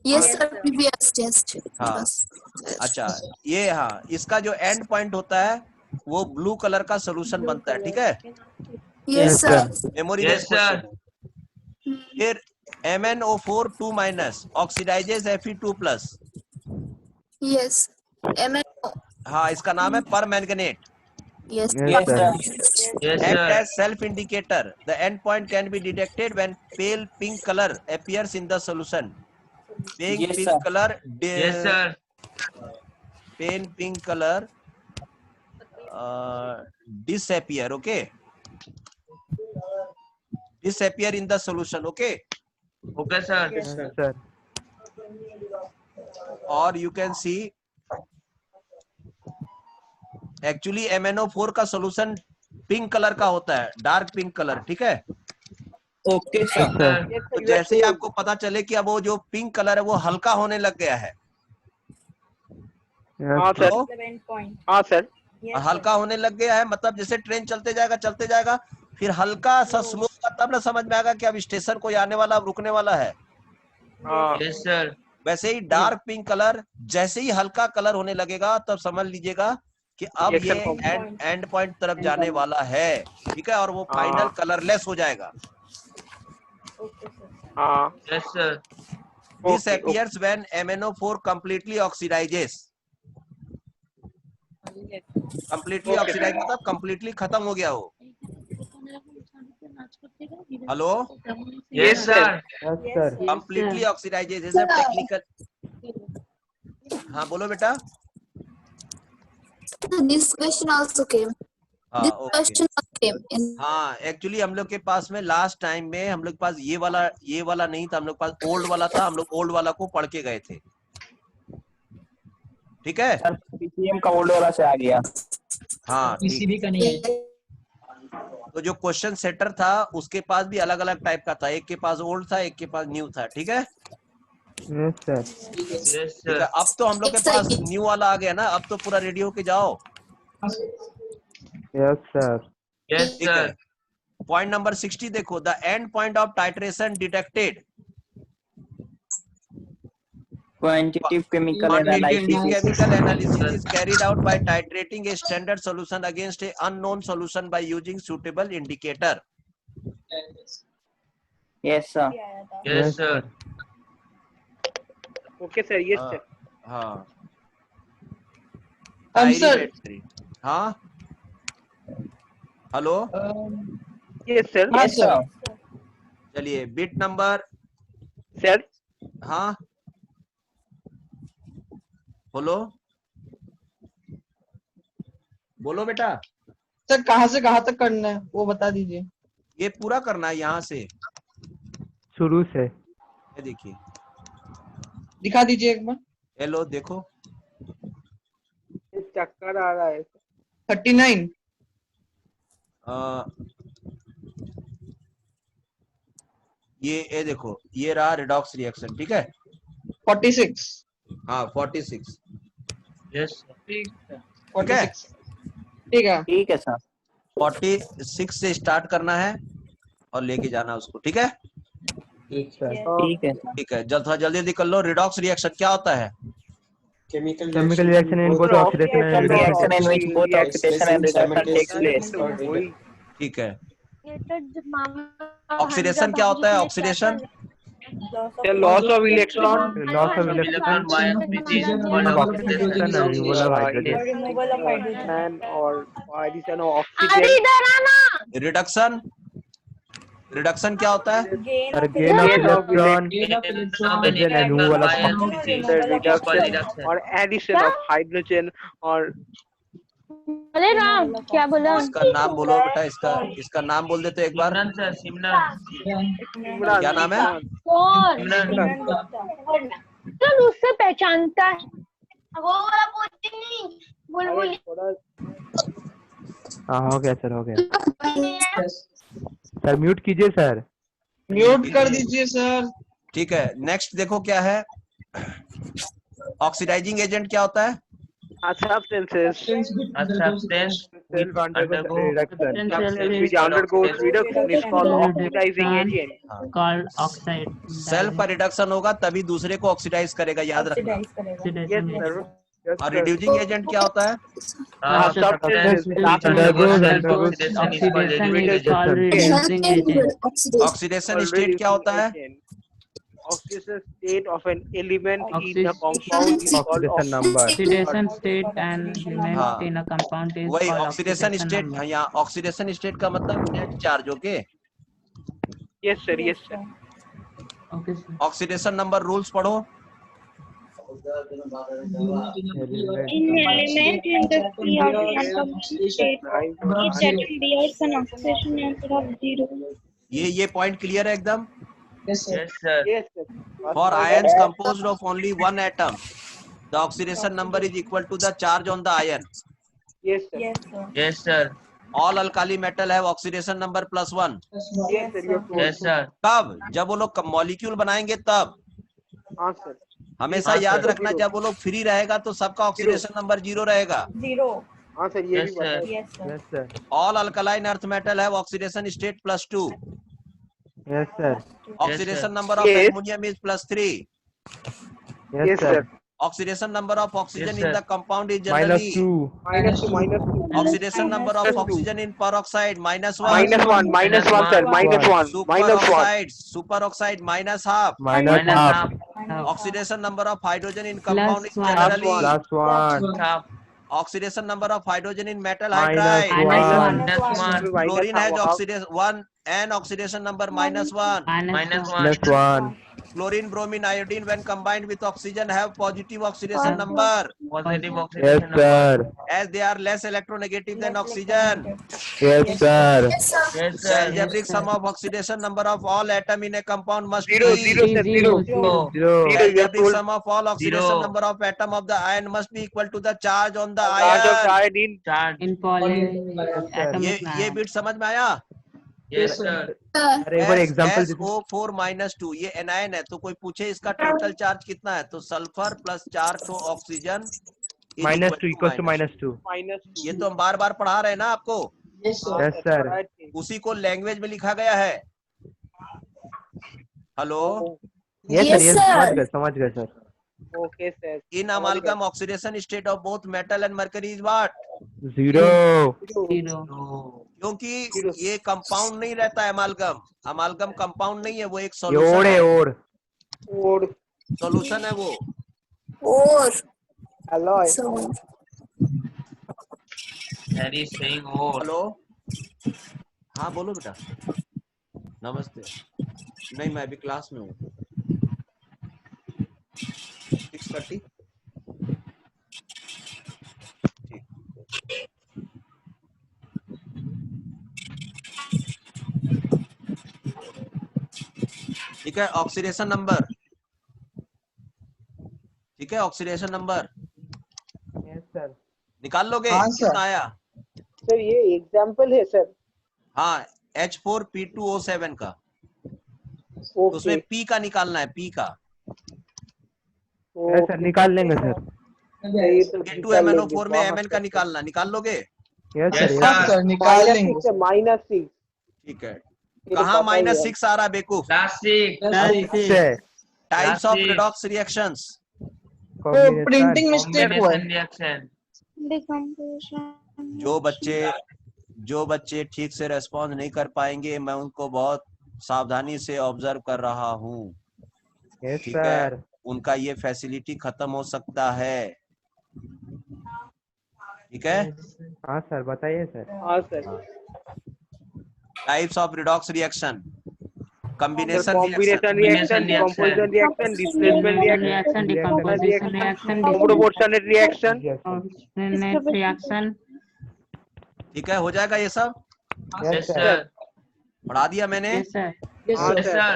Speaker 11: Yes sir, previous test.
Speaker 2: हाँ, अच्छा, ये हाँ, इसका जो एंड पॉइंट होता है वो ब्लू कलर का सोल्यूशन बनता है, ठीक है?
Speaker 11: Yes sir.
Speaker 2: Memory based question. फिर MnO4 2- oxidises Fe2+.
Speaker 11: Yes. MnO।
Speaker 2: हाँ, इसका नाम है permanganate.
Speaker 11: Yes
Speaker 4: Yes
Speaker 2: Act
Speaker 4: sir.
Speaker 2: as self-indicator. The endpoint can be detected when pale pink color appears in the solution. Pink color.
Speaker 4: Yes sir.
Speaker 2: Pale pink color disappear. Okay. Disappear in the solution. Okay.
Speaker 4: Okay sir.
Speaker 3: Sir.
Speaker 2: Or you can see. Actually MnO4 का solution pink colour का होता है, dark pink colour, ठीक है?
Speaker 5: Okay sir.
Speaker 2: तो जैसे ही आपको पता चले कि अब वो जो पिंक कलर है वो हल्का होने लग गया है,
Speaker 8: हाँ सर। हाँ सर।
Speaker 2: हल्का होने लग गया है, मतलब जैसे ट्रेन चलते जाएगा, फिर हल्का सा स्लो होगा, तब ना समझ में आएगा कि अब स्टेशन कोई आने वाला, अब रुकने वाला है।
Speaker 4: Yes sir.
Speaker 2: वैसे ही डार्क पिंक कलर जैसे ही हल्का कलर होने लगेगा, तब समझ लीजिएगा कि अब ये एंड पॉइंट तरफ जाने वाला है, ठीक है? और वो फाइनल कलरलेस हो जाएगा।
Speaker 8: हाँ
Speaker 4: Yes, sir.
Speaker 2: This
Speaker 8: Okay,
Speaker 2: appears when MnO4 completely oxidizes. Completely oxidize मतलब completely खत्म हो गया हो. Hello.
Speaker 4: Yes, sir.
Speaker 3: Yes, sir.
Speaker 2: Completely oxidizes is a technical. हाँ बोलो बेटा.
Speaker 11: This question also came.
Speaker 2: हाँ
Speaker 11: This
Speaker 2: okay.
Speaker 11: question also came in.
Speaker 2: हाँ एक्चुअली हम लोग के पास में लास्ट टाइम में हम लोग के पास ये वाला नहीं था. हम लोग के पास ओल्ड वाला था. हम लोग ओल्ड वाला को पढ़ के गए थे. ठीक है.
Speaker 5: पीसीएम का ओल्ड वाला से आ गया।
Speaker 2: हाँ ठीक.
Speaker 1: पीसीबी का नहीं है।
Speaker 2: तो जो क्वेश्चन सेटर था उसके पास भी अलग अलग टाइप का था. एक के पास ओल्ड था, एक के पास न्यू था. ठीक है.
Speaker 3: Yes, sir.
Speaker 4: Yes,
Speaker 2: ठीक है.
Speaker 4: sir.
Speaker 2: अब तो हम लोग के पास न्यू वाला आ गया ना. अब तो पूरा रेडी होके जाओ.
Speaker 3: Yes, sir.
Speaker 4: Yes,
Speaker 2: ठीक है.
Speaker 4: sir.
Speaker 2: पॉइंट नंबर 60 देखो. The end point of titration detected.
Speaker 5: Quantitative chemical
Speaker 2: Quantitative
Speaker 5: analysis.
Speaker 2: chemical analysis is carried out by titrating a standard solution against a unknown solution by using suitable indicator.
Speaker 5: Yes, sir.
Speaker 4: Yes, sir.
Speaker 8: okay sir, yes sir.
Speaker 2: हाँ.
Speaker 1: sir.
Speaker 2: Pyrimetry. हाँ. Hello.
Speaker 8: Yes sir.
Speaker 5: Yes, sir.
Speaker 2: चलिए bit number.
Speaker 8: Sir,
Speaker 2: हाँ बोलो. बोलो बेटा.
Speaker 1: Sir कहाँ से कहाँ तक करना है वो बता दीजिए.
Speaker 2: ये पूरा करना है यहाँ से.
Speaker 3: शुरू से.
Speaker 2: ये देखिए.
Speaker 1: दिखा दीजिए एक बार.
Speaker 2: हेलो देखो.
Speaker 8: चक्कर आ रहा है.
Speaker 1: 39.
Speaker 2: ये देखो. ये रहा रिडॉक्स रिएक्शन. ठीक है.
Speaker 1: 46.
Speaker 2: हाँ 46.
Speaker 4: Yes.
Speaker 2: ठीक है.
Speaker 1: 46. ठीक है.
Speaker 5: ठीक है सर.
Speaker 2: 46 से स्टार्ट करना है और लेके जाना उसको. ठीक है.
Speaker 3: ठीक है.
Speaker 5: ठीक है.
Speaker 2: ठीक है. थोड़ा जल्दी कर लो. रिडॉक्स रिएक्शन क्या होता है?
Speaker 3: Chemical reaction in both oxidation and reduction.
Speaker 5: Reaction in which both oxidation and reduction takes place.
Speaker 2: ठीक है. ऑक्सीडेशन क्या होता है? Oxidation
Speaker 8: The loss of electron.
Speaker 3: Loss of electron. Oxidation and removal of hydrogen.
Speaker 9: Removal of hydrogen.
Speaker 8: And or addition of oxygen.
Speaker 2: Reduction. Reduction क्या होता है?
Speaker 9: Gain
Speaker 3: और
Speaker 9: of
Speaker 3: gain of
Speaker 9: electron.
Speaker 3: electron and removal of oxygen.
Speaker 8: The reduction or addition of hydrogen or
Speaker 7: अरे राम क्या बोला?
Speaker 2: इसका नाम बोलो बेटा. इसका नाम बोल देते एक बार.
Speaker 4: Simran, sir. Simran.
Speaker 2: क्या नाम है?
Speaker 7: कौन?
Speaker 4: Simran.
Speaker 7: सर उससे पहचानता है. वो वाला पूछती नहीं. बुलबुल.
Speaker 3: हाँ हो गया सर, हो गया. सर म्यूट कीजिए सर.
Speaker 1: म्यूट कर दीजिए सर.
Speaker 2: ठीक है. नेक्स्ट देखो क्या है. ऑक्सीडाइजिंग एजेंट क्या होता है?
Speaker 8: substances
Speaker 4: A substance
Speaker 8: which undergo
Speaker 3: reduction.
Speaker 8: which undergoes reduction is called oxidizing agent.
Speaker 12: called oxide.
Speaker 2: Self का रिडक्शन होगा तभी दूसरे को ऑक्सीडाइज करेगा. याद रखना.
Speaker 8: Yes sir.
Speaker 2: और रिड्यूसिंग एजेंट क्या होता है?
Speaker 8: Substances
Speaker 12: Which undergoes oxidation is called reducing agent.
Speaker 2: Oxidation state क्या होता है?
Speaker 8: Oxidation state of an element in a
Speaker 12: Oxidation
Speaker 8: compound is called
Speaker 3: Oxidation number.
Speaker 12: Oxidation state and element in a compound is
Speaker 2: वही
Speaker 12: called
Speaker 2: oxidation
Speaker 12: oxidation
Speaker 2: state.
Speaker 12: number.
Speaker 2: यहाँ oxidation state का मतलब net charge. Okay.
Speaker 8: Yes sir. Yes sir.
Speaker 12: Okay, sir.
Speaker 2: Oxidation number rules पढ़ो.
Speaker 7: In element in the sea of incomplete state, each atom bears an oxidation number of 0.
Speaker 2: ये point clear है एकदम.
Speaker 4: Yes, sir.
Speaker 8: Yes sir.
Speaker 2: For ions composed of only one atom, the oxidation number is equal to the charge on the ion.
Speaker 8: Yes sir.
Speaker 9: Yes, sir.
Speaker 4: Yes, sir.
Speaker 2: All alkali metal have oxidation number +1.
Speaker 8: Yes sir.
Speaker 4: Yes, sir.
Speaker 2: कब? जब वो लोग molecule बनाएंगे तब.
Speaker 8: हाँ sir.
Speaker 2: हमेशा याद रखना जब वो लोग फ्री रहेगा तो सबका ऑक्सीडेशन नंबर 0 रहेगा.
Speaker 9: 0.
Speaker 8: हाँ sir. ये
Speaker 4: Yes,
Speaker 8: भी
Speaker 4: sir.
Speaker 8: बता.
Speaker 9: Yes, sir.
Speaker 3: Yes sir.
Speaker 2: All alkaline earth metal have oxidation state +2.
Speaker 3: Yes sir.
Speaker 2: Oxidation number of
Speaker 8: Yes.
Speaker 2: ammonium is +3.
Speaker 3: Yes sir.
Speaker 2: Oxidation number of oxygen
Speaker 4: Yes,
Speaker 2: in
Speaker 4: sir.
Speaker 2: the compound is
Speaker 3: -2.
Speaker 2: generally oxidation number of oxygen in peroxide -1.
Speaker 8: -1,
Speaker 2: Superoxide -1/2.
Speaker 8: -1.
Speaker 2: Oxidation number of hydrogen in compound is
Speaker 12: +1.
Speaker 2: generally
Speaker 3: +1.
Speaker 4: Half.
Speaker 2: oxidation number of hydrogen in metal
Speaker 3: -1.
Speaker 2: hydride.
Speaker 12: -1.
Speaker 2: Chlorine has oxidation 1 and oxidation number -1.
Speaker 3: -1.
Speaker 2: Chlorine, bromine, iodine when combined with oxygen have positive oxidation number
Speaker 4: Positive
Speaker 3: Yes,
Speaker 4: oxidation number.
Speaker 3: sir.
Speaker 2: as they are less electronegative than oxygen.
Speaker 3: Yes, sir.
Speaker 4: Yes,
Speaker 2: The
Speaker 4: sir.
Speaker 2: algebraic sum of oxidation number of all atom in a compound must be
Speaker 8: 0, 0, sir, 0.
Speaker 12: 0.
Speaker 3: Zero.
Speaker 2: the
Speaker 8: You have
Speaker 2: algebraic
Speaker 8: told
Speaker 2: sum of all oxidation
Speaker 4: Zero.
Speaker 2: number of atom of the ion must be equal to the charge on the
Speaker 8: charge of the
Speaker 2: ion.
Speaker 8: iodine.
Speaker 4: Charge.
Speaker 12: In poly atomic
Speaker 2: ये
Speaker 12: mass.
Speaker 2: Bit समझ में आया?
Speaker 4: Yes, sir.
Speaker 3: अरे एक बार example दीजिए।
Speaker 2: SO4-2 ये anion है, तो कोई पूछे इसका टोटल चार्ज कितना है, तो सल्फर प्लस 4 तो ऑक्सीजन
Speaker 3: -2 इक्वल्स टू -2।
Speaker 2: ये तो हम बार बार पढ़ा रहे हैं ना आपको,
Speaker 3: यस सर।
Speaker 2: उसी को लैंग्वेज में लिखा गया है। हेलो,
Speaker 3: यस सर, यस समझ गए sir.
Speaker 8: Okay, sir.
Speaker 2: In अमालगम oxidation state of both metal and mercury is what?
Speaker 3: 0।
Speaker 2: क्योंकि ये कंपाउंड नहीं रहता है अमालगम कंपाउंड नहीं है, वो एक
Speaker 3: ये
Speaker 2: सॉल्यूशन
Speaker 3: ओड है,
Speaker 2: है,
Speaker 3: ओड।
Speaker 2: सॉल्यूशन है वो।
Speaker 11: और
Speaker 8: Alloy.
Speaker 4: Harry is saying oh.
Speaker 2: Hello, हाँ बोलो बेटा। नमस्ते। नहीं, मैं अभी क्लास में हूँ। 6:30। ठीक है, ऑक्सीडेशन नंबर, ठीक है, ऑक्सीडेशन नंबर
Speaker 3: यस सर।
Speaker 2: निकाल लोगे?
Speaker 1: हाँ, सर।
Speaker 2: कितना आया?
Speaker 8: सर ये एग्जांपल है सर।
Speaker 2: हाँ, H4P2O7 का, तो उसमें P का निकालना है, P का।
Speaker 3: यस सर, निकाल लेंगे सर।
Speaker 2: K2MnO4 में Mn का निकाल लोगे?
Speaker 3: Yes
Speaker 4: Yes,
Speaker 3: sir.
Speaker 4: sir.
Speaker 1: निकाल लेंगे।
Speaker 8: -6।
Speaker 2: ठीक है, कहाँ -6 आ रहा है बेवकूफ?
Speaker 12: +6.
Speaker 2: Types of redox reactions.
Speaker 1: Printing mistake हुआ है।
Speaker 4: Combination reaction.
Speaker 7: decomposition
Speaker 2: जो बच्चे ठीक से रेस्पॉन्स नहीं कर पाएंगे, मैं उनको बहुत सावधानी से ऑब्जर्व कर रहा हूँ।
Speaker 3: यस
Speaker 2: ठीक है,
Speaker 3: सर।
Speaker 2: उनका ये फैसिलिटी खत्म हो सकता है। ठीक है,
Speaker 3: हाँ सर, बताइए सर।
Speaker 8: हाँ sir.
Speaker 2: Types of redox reaction, combination
Speaker 8: Combination reaction, decomposition reaction, displacement reaction,
Speaker 12: Decomposition reaction,
Speaker 8: proportionate reaction.
Speaker 12: displacement reaction.
Speaker 2: ठीक है, हो जाएगा ये सब?
Speaker 4: Yes, sir.
Speaker 2: पढ़ा दिया मैंने।
Speaker 12: Yes, sir.
Speaker 4: Yes, sir.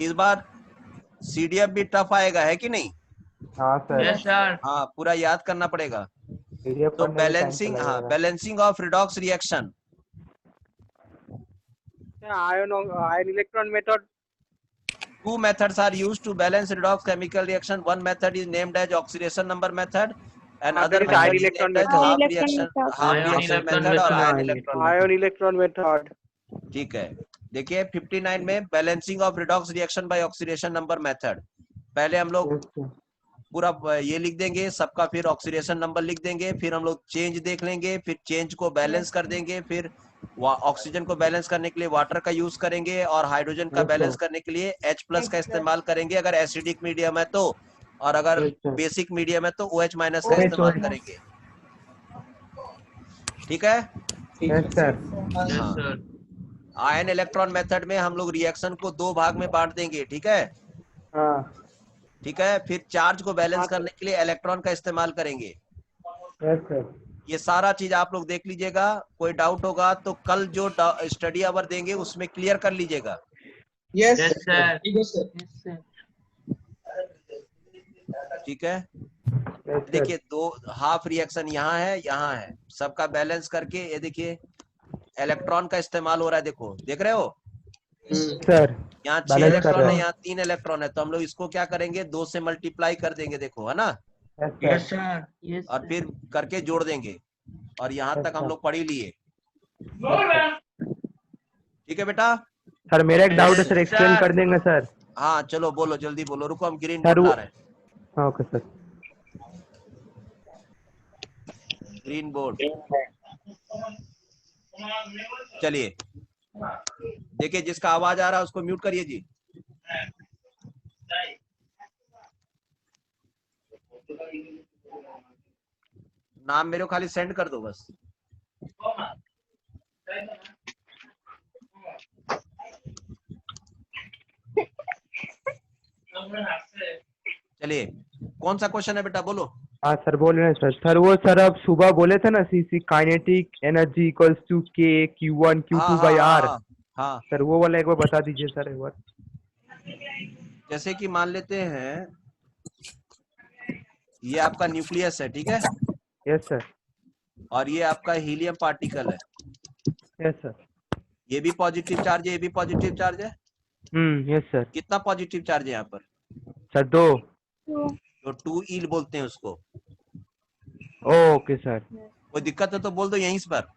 Speaker 2: इस बार CDF भी टफ आएगा, है कि नहीं?
Speaker 3: हाँ सर।
Speaker 4: Yes, sir.
Speaker 2: हाँ, पूरा याद करना पड़ेगा।
Speaker 3: PDF
Speaker 2: तो
Speaker 3: पढ़ने में time
Speaker 2: बैलेंसिंग, हाँ,
Speaker 3: लगेगा।
Speaker 2: Balancing of redox reaction.
Speaker 8: Ion electron method.
Speaker 2: Two methods are used to balance redox chemical reaction. One method is named as oxidation number method, and other
Speaker 8: There is
Speaker 2: method
Speaker 8: ion
Speaker 2: is
Speaker 8: electron
Speaker 2: named as
Speaker 8: method.
Speaker 2: half
Speaker 7: Ion
Speaker 2: reaction
Speaker 7: electron
Speaker 2: method और
Speaker 4: method.
Speaker 2: ion electron method।
Speaker 8: Ion electron method.
Speaker 2: ठीक है, देखिए 59 में balancing of redox reaction by oxidation number method. पहले हम लोग पूरा ये लिख देंगे सबका, फिर ऑक्सीडेशन नंबर लिख देंगे, फिर हम लोग चेंज देख लेंगे, फिर चेंज को बैलेंस कर देंगे, फिर ऑक्सीजन को बैलेंस करने के लिए वाटर का यूज करेंगे और हाइड्रोजन का बैलेंस करने के लिए H+ का इस्तेमाल करेंगे अगर एसिडिक मीडियम है तो, और अगर बेसिक मीडियम है तो OH- का इस्तेमाल करेंगे। ठीक है?
Speaker 3: Yes sir.
Speaker 4: Yes, sir.
Speaker 2: Ion electron method में हम लोग रिएक्शन को 2 भाग में बांट देंगे। ठीक है?
Speaker 3: हाँ।
Speaker 2: ठीक है, फिर चार्ज को बैलेंस करने के लिए इलेक्ट्रॉन का इस्तेमाल करेंगे।
Speaker 3: Yes sir.
Speaker 2: ये सारा चीज आप लोग देख लीजिएगा, कोई डाउट होगा तो कल जो स्टडी आवर देंगे उसमें क्लियर कर लीजिएगा।
Speaker 1: Yes
Speaker 4: Yes, sir.
Speaker 12: Yes, sir.
Speaker 2: ठीक है, देखिए 2 हाफ रिएक्शन यहाँ है, सबका बैलेंस करके ये देखिए इलेक्ट्रॉन का इस्तेमाल हो रहा है। देखो, देख रहे हो
Speaker 3: सर,
Speaker 2: यहाँ 6 इलेक्ट्रॉन है, यहाँ 3 इलेक्ट्रॉन है, तो हम लोग इसको क्या करेंगे 2 से मल्टीप्लाई कर देंगे। देखो, है ना?
Speaker 4: Yes, sir.
Speaker 12: Yes,
Speaker 2: और फिर करके जोड़ देंगे, और यहाँ तक हम लोग पढ़ ही लिए। ठीक है बेटा?
Speaker 3: सर मेरा एक डाउट है सर, एक्सप्लेन कर देंगे सर?
Speaker 2: हाँ चलो बोलो, जल्दी बोलो, रुको हम ग्रीन
Speaker 3: सर
Speaker 2: बोर्ड
Speaker 3: वो
Speaker 2: ला रहे हैं।
Speaker 3: हाँ ओके सर।
Speaker 2: ग्रीन बोर्ड, चलिए देखिए, जिसका आवाज आ रहा है उसको म्यूट करिए जी। नाम मेरे को खाली सेंड कर दो बस। चलिए कौन सा क्वेश्चन है बेटा, बोलो।
Speaker 3: हाँ सर बोल रहे हैं सर। सर वो सर आप सुबह बोले थे ना सीसी kinetic energy equals to K Q1 Q2 by are.
Speaker 2: हाँ
Speaker 3: सर वो वाला एक बार बता दीजिए सर एक बार।
Speaker 2: जैसे कि मान लेते हैं ये आपका न्यूक्लियस है, ठीक है।
Speaker 3: Yes sir.
Speaker 2: और ये आपका हीलियम पार्टिकल है।
Speaker 3: Yes sir.
Speaker 2: ये भी पॉजिटिव चार्ज है, ये भी पॉजिटिव चार्ज है।
Speaker 3: Yes sir.
Speaker 2: कितना पॉजिटिव चार्ज है यहाँ पर?
Speaker 3: सर 2।
Speaker 2: तो 2e बोलते हैं उसको।
Speaker 3: Okay sir.
Speaker 2: कोई दिक्कत है तो बोल दो यहीं पर।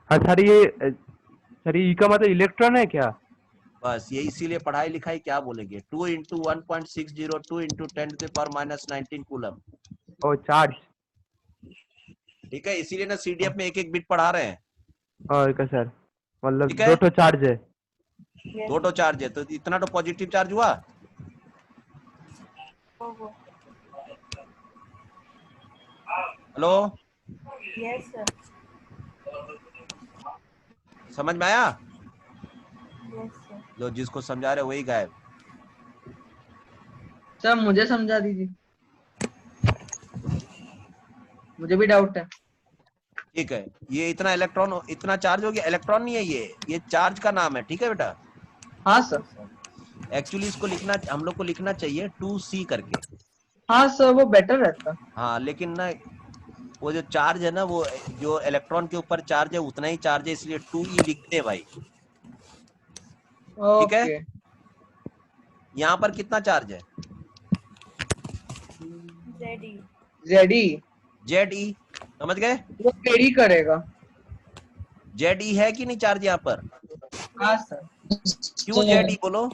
Speaker 3: हाँ सर ये का मतलब इलेक्ट्रॉन है क्या?
Speaker 2: बस ये इसीलिए पढ़ाई लिखाई क्या बोलेंगे, 2 × 1.602 × 10⁻19 कूलम।
Speaker 3: ओ चार्ज।
Speaker 2: ठीक है, इसीलिए ना सीडीएफ में एक एक बिट पढ़ा रहे हैं।
Speaker 3: ओके सर, मतलब
Speaker 2: ठीक है?
Speaker 3: 2 चार्ज है।
Speaker 2: 2 चार्ज है तो इतना तो पॉजिटिव चार्ज हुआ। Hello,
Speaker 9: yes sir.
Speaker 2: समझ में आया?
Speaker 9: Yes sir.
Speaker 2: लो जिसको समझा रहे वही गायब।
Speaker 12: सर मुझे समझा दीजिए, मुझे भी डाउट है।
Speaker 2: ठीक है, ये इतना इलेक्ट्रॉन, इतना चार्ज हो गया। इलेक्ट्रॉन नहीं है ये चार्ज का नाम है, ठीक है बेटा।
Speaker 12: हाँ सर।
Speaker 2: एक्चुअली इसको लिखना, हम लोग को लिखना चाहिए 2c करके।
Speaker 12: हाँ सर वो बेटर रहता।
Speaker 2: हाँ लेकिन ना वो जो चार्ज है ना, वो जो इलेक्ट्रॉन के ऊपर चार्ज है उतना ही चार्ज है, इसलिए 2e लिखते हैं भाई। ठीक है, यहाँ पर कितना चार्ज है? ZE समझ गए?
Speaker 12: वो जेडी करेगा।
Speaker 2: ZE है कि नहीं चार्ज यहाँ पर?
Speaker 12: हाँ सर।
Speaker 2: क्यों ZE बोलो?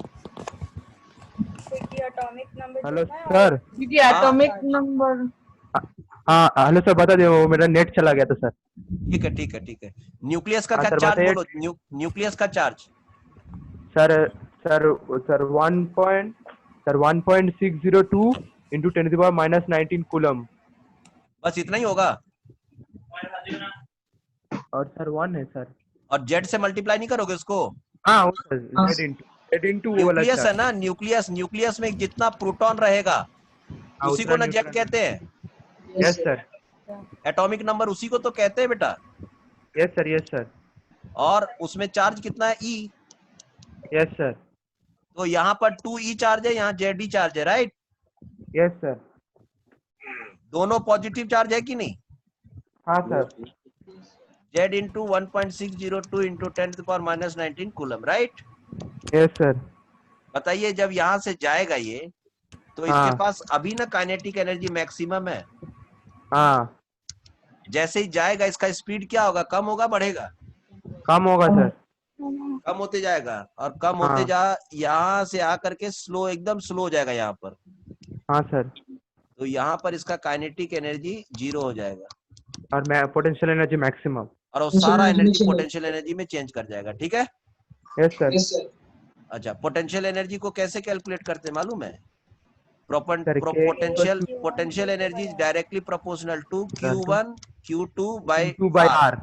Speaker 9: Atomic number.
Speaker 3: Hello sir.
Speaker 12: क्योंकि एटॉमिक नंबर।
Speaker 3: हाँ हेलो सर, बता दो, वो मेरा नेट चला गया था सर।
Speaker 2: ठीक है ठीक है ठीक है। न्यूक्लियस का
Speaker 3: हाँ,
Speaker 2: क्या
Speaker 3: सर,
Speaker 2: चार्ज
Speaker 3: बताइए।
Speaker 2: बोलो, न्यूक्लियस का चार्ज।
Speaker 3: Sir 1.602 into 10⁻19 coulomb.
Speaker 2: बस इतना ही होगा।
Speaker 3: और सर 1 है सर।
Speaker 2: और जेड से मल्टीप्लाई नहीं करोगे उसको?
Speaker 3: हाँ वो सर Z into वो वाला
Speaker 2: न्यूक्लियस है
Speaker 3: चार्ज।
Speaker 2: ना, न्यूक्लियस में जितना प्रोटॉन रहेगा
Speaker 3: हाँ,
Speaker 2: उसी
Speaker 3: उतना
Speaker 2: को ना जेड
Speaker 3: न्यूट्रॉन।
Speaker 2: कहते हैं।
Speaker 3: Yes sir.
Speaker 2: एटॉमिक नंबर उसी को तो कहते हैं बेटा।
Speaker 3: Yes sir. Yes sir.
Speaker 2: और उसमें चार्ज कितना है? E।
Speaker 3: Yes sir.
Speaker 2: तो यहाँ पर 2e चार्ज है, यहाँ ZE चार्ज है, राइट?
Speaker 3: Yes sir.
Speaker 2: दोनों पॉजिटिव चार्ज है कि नहीं?
Speaker 3: हाँ sir.
Speaker 2: Z into 1.602 into 10⁻19 coulomb, right?
Speaker 3: Yes sir.
Speaker 2: बताइए जब यहाँ से जाएगा ये, तो इसके
Speaker 3: हाँ।
Speaker 2: पास अभी ना काइनेटिक एनर्जी मैक्सिमम है।
Speaker 3: हाँ
Speaker 2: जैसे ही जाएगा इसका स्पीड क्या होगा, कम होगा बढ़ेगा?
Speaker 3: कम होगा सर।
Speaker 2: कम होते जाएगा, और कम होते जा यहाँ से आकर के स्लो, एकदम स्लो हो जाएगा यहाँ पर।
Speaker 3: हाँ सर।
Speaker 2: तो यहाँ पर इसका काइनेटिक एनर्जी 0 हो जाएगा,
Speaker 3: और मैं पोटेंशियल एनर्जी मैक्सिमम।
Speaker 2: और वो सारा एनर्जी पोटेंशियल एनर्जी में चेंज कर जाएगा। ठीक है?
Speaker 3: Yes sir.
Speaker 2: अच्छा, पोटेंशियल एनर्जी को कैसे कैलकुलेट करते हैं मालूम है?
Speaker 3: Sir
Speaker 2: potential energy is directly proportional to Q1 Q2
Speaker 3: by
Speaker 2: R।
Speaker 3: R.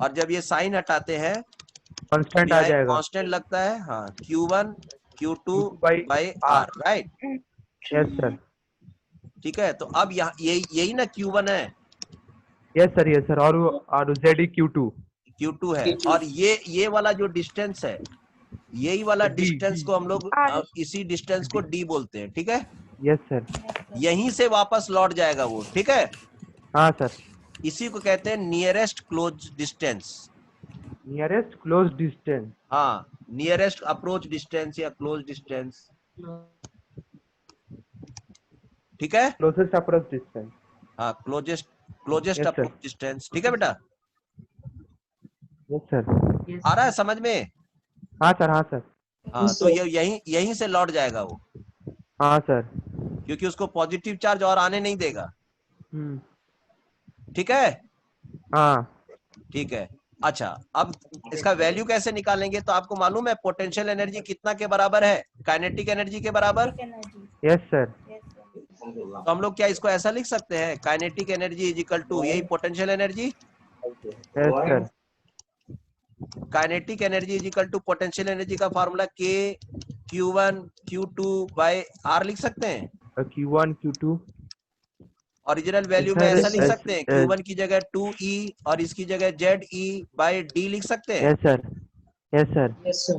Speaker 2: और जब ये साइन हटाते हैं
Speaker 3: कांस्टेंट आ जाएगा।
Speaker 2: कांस्टेंट लगता है। हाँ, Q1 Q2 by R, right?
Speaker 3: Yes sir.
Speaker 2: ठीक है, तो अब यहाँ यही ना Q1 है।
Speaker 3: Yes sir. Yes sir. और ZE Q2
Speaker 2: है। और ये वाला जो डिस्टेंस है, यही वाला डिस्टेंस को हम लोग इसी डिस्टेंस को D बोलते हैं। ठीक है?
Speaker 3: Yes sir.
Speaker 2: यहीं से वापस लौट जाएगा वो। ठीक है?
Speaker 3: हाँ सर।
Speaker 2: इसी को कहते हैं nearest close distance.
Speaker 3: Nearest close distance.
Speaker 2: हाँ, नियरेस्ट अप्रोच डिस्टेंस या क्लोज डिस्टेंस। ठीक है?
Speaker 3: Closest approach distance.
Speaker 2: हाँ, क्लोजेस्ट अप्रोच डिस्टेंस। ठीक है बेटा?
Speaker 3: Yes sir.
Speaker 2: आ रहा है समझ में?
Speaker 3: हाँ सर। हाँ सर।
Speaker 2: हाँ, तो ये यहीं से लौट जाएगा वो,
Speaker 3: हाँ सर।
Speaker 2: क्योंकि उसको पॉजिटिव चार्ज और आने नहीं देगा। ठीक है।
Speaker 3: हाँ
Speaker 2: ठीक है। अच्छा, अब इसका वैल्यू कैसे निकालेंगे? तो आपको मालूम है पोटेंशियल एनर्जी कितना के बराबर है? काइनेटिक एनर्जी के बराबर।
Speaker 3: Yes sir.
Speaker 2: तो हम लोग क्या इसको ऐसा लिख सकते हैं, kinetic energy is equal to यही potential energy.
Speaker 3: Yes sir.
Speaker 2: Kinetic energy is equal to potential energy का formula K Q1 Q2 by R लिख सकते हैं।
Speaker 3: Q1 Q2
Speaker 2: ओरिजिनल वैल्यू में
Speaker 3: सर,
Speaker 2: ऐसा लिख सकते हैं, Q1 की जगह 2E और इसकी जगह ZE बाय D लिख सकते हैं।
Speaker 3: Yes sir. Yes sir.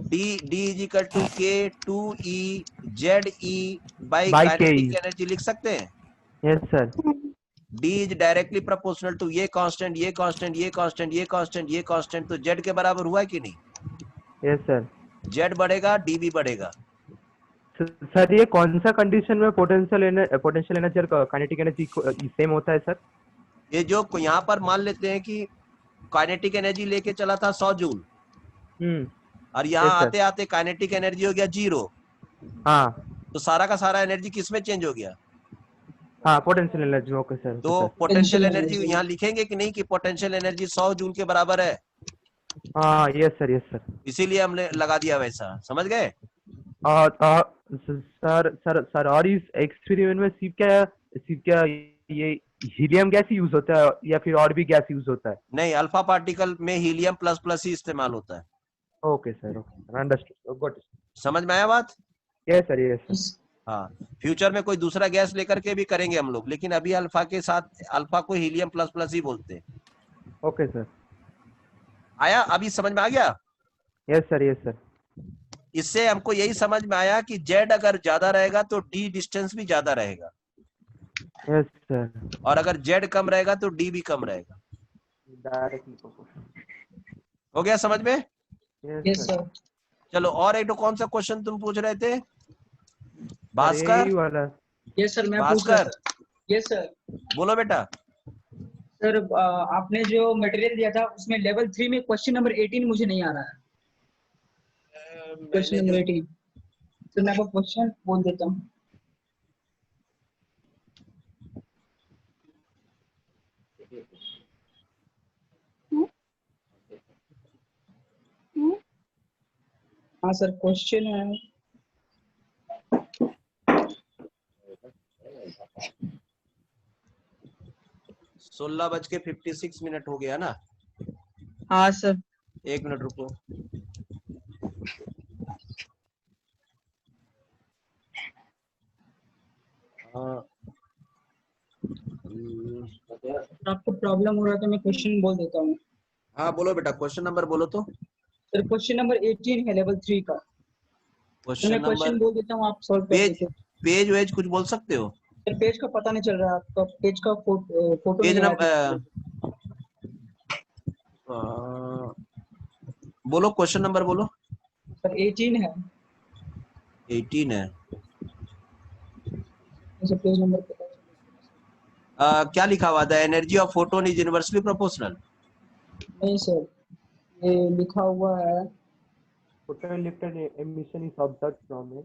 Speaker 2: D is equal to K 2E ZE बाय
Speaker 3: By
Speaker 2: काइनेटिक
Speaker 3: KE।
Speaker 2: एनर्जी लिख सकते हैं।
Speaker 3: Yes sir.
Speaker 2: D is directly proportional to ये कांस्टेंट, ये कांस्टेंट, ये कांस्टेंट, ये कांस्टेंट, ये कांस्टेंट, तो Z के बराबर हुआ है कि नहीं?
Speaker 3: Yes sir.
Speaker 2: Z बढ़ेगा, D भी बढ़ेगा।
Speaker 3: सर ये कौन सा कंडीशन में पोटेंशियल एनर्जी और काइनेटिक एनर्जी सेम होता है सर?
Speaker 2: ये जो यहाँ पर मान लेते हैं कि काइनेटिक एनर्जी लेके चला था 100 जूल, और यहाँ
Speaker 3: Yes, sir.
Speaker 2: आते आते काइनेटिक एनर्जी हो गया 0।
Speaker 3: हाँ
Speaker 2: तो सारा का सारा एनर्जी किस में चेंज हो गया?
Speaker 3: हाँ पोटेंशियल एनर्जी। Okay sir.
Speaker 2: तो पोटेंशियल एनर्जी यहाँ लिखेंगे कि नहीं कि पोटेंशियल एनर्जी 100 जूल के बराबर है?
Speaker 3: हाँ यस सर। Yes sir.
Speaker 2: इसीलिए हमने लगा दिया वैसा, समझ गए?
Speaker 3: सर और इस एक्सपेरिमेंट में सिर्फ क्या ये हीलियम गैस ही यूज होता है या फिर और भी गैस यूज होता है?
Speaker 2: नहीं, अल्फा पार्टिकल में हीलियम प्लस प्लस ही इस्तेमाल होता है।
Speaker 3: Okay sir. Okay understood. Got it.
Speaker 2: समझ में आया बात?
Speaker 3: Yes sir. Yes sir.
Speaker 2: हाँ, फ्यूचर में कोई दूसरा गैस लेकर के भी करेंगे हम लोग, लेकिन अभी अल्फा के साथ अल्फा को हीलियम प्लस प्लस ही बोलते हैं।
Speaker 3: Okay sir.
Speaker 2: आया? अभी समझ में आ गया?
Speaker 3: Yes sir. Yes sir.
Speaker 2: इससे हमको यही समझ में आया कि Z अगर ज्यादा रहेगा तो D डिस्टेंस भी ज्यादा रहेगा,
Speaker 3: यस सर।
Speaker 2: और अगर Z कम रहेगा तो D भी कम रहेगा। हो गया समझ में?
Speaker 1: Yes sir.
Speaker 2: चलो, और एक कौन सा क्वेश्चन तुम पूछ रहे थे? भास्कर
Speaker 3: वाला।
Speaker 1: यस सर, मैं पूछ रहा था। Yes sir.
Speaker 2: बोलो बेटा।
Speaker 1: सर आपने जो मटेरियल दिया था उसमें लेवल 3 में क्वेश्चन नंबर 18 मुझे नहीं आ रहा है। क्वेश्चन नंबर 18 तो मैं आपको क्वेश्चन बोल देता हूँ। हाँ सर, क्वेश्चन है
Speaker 2: 16:56 हो गया ना?
Speaker 1: हाँ सर।
Speaker 2: 1 मिनट रुको।
Speaker 1: आपको प्रॉब्लम हो रहा है तो मैं क्वेश्चन बोल देता हूँ।
Speaker 2: हाँ बोलो बेटा, क्वेश्चन नंबर बोलो तो।
Speaker 1: सर क्वेश्चन नंबर 18 है लेवल 3 का। मैं क्वेश्चन बोल देता हूँ, आप सॉल्व कर देते।
Speaker 2: पेज वेज कुछ बोल सकते हो?
Speaker 1: सर पेज का पता नहीं चल रहा, आपका पेज का फोटो
Speaker 2: पेज नंबर बोलो, क्वेश्चन नंबर बोलो।
Speaker 1: सर 18 है।
Speaker 2: 18 है।
Speaker 1: सर पेज नंबर पता
Speaker 2: क्या लिखा हुआ था? Energy of photon is inversely proportional.
Speaker 1: नहीं सर, ये लिखा हुआ है
Speaker 3: photo electron emission is observed from a.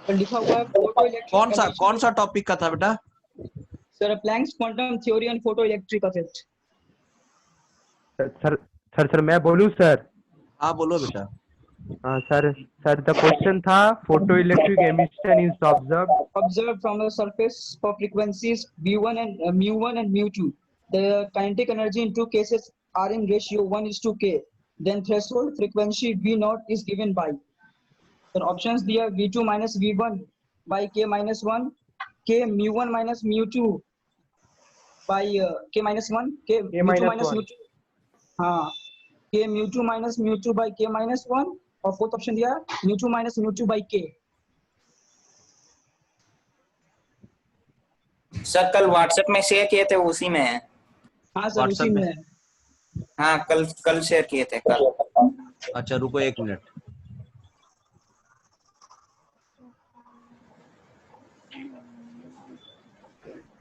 Speaker 1: लिखा हुआ है फोटो इलेक्ट्रिक।
Speaker 2: कौन सा टॉपिक का था बेटा?
Speaker 1: Sir Planck's quantum theory and photo electric effect.
Speaker 3: Sir मैं बोलूं सर?
Speaker 2: हाँ बोलो बेटा।
Speaker 3: हाँ सर द क्वेश्चन था photo electric emission is
Speaker 1: observed from the surface for frequencies v1 and mu1 and mu2. The kinetic energy in two cases are in ratio 1:k. Then threshold frequency v0 is given by. So options दिया v2 minus v1 by k minus 1, k mu1 minus mu2 by k minus 1, k mu2 minus mu2. हाँ, k mu2 minus mu2 by k minus 1, और fourth option दिया mu2 minus mu2 by k.
Speaker 5: Sir कल WhatsApp में share किए थे, उसी में है।
Speaker 1: हाँ सर उसी में है।
Speaker 5: हाँ कल शेयर किए थे कल।
Speaker 2: अच्छा रुको 1 मिनट।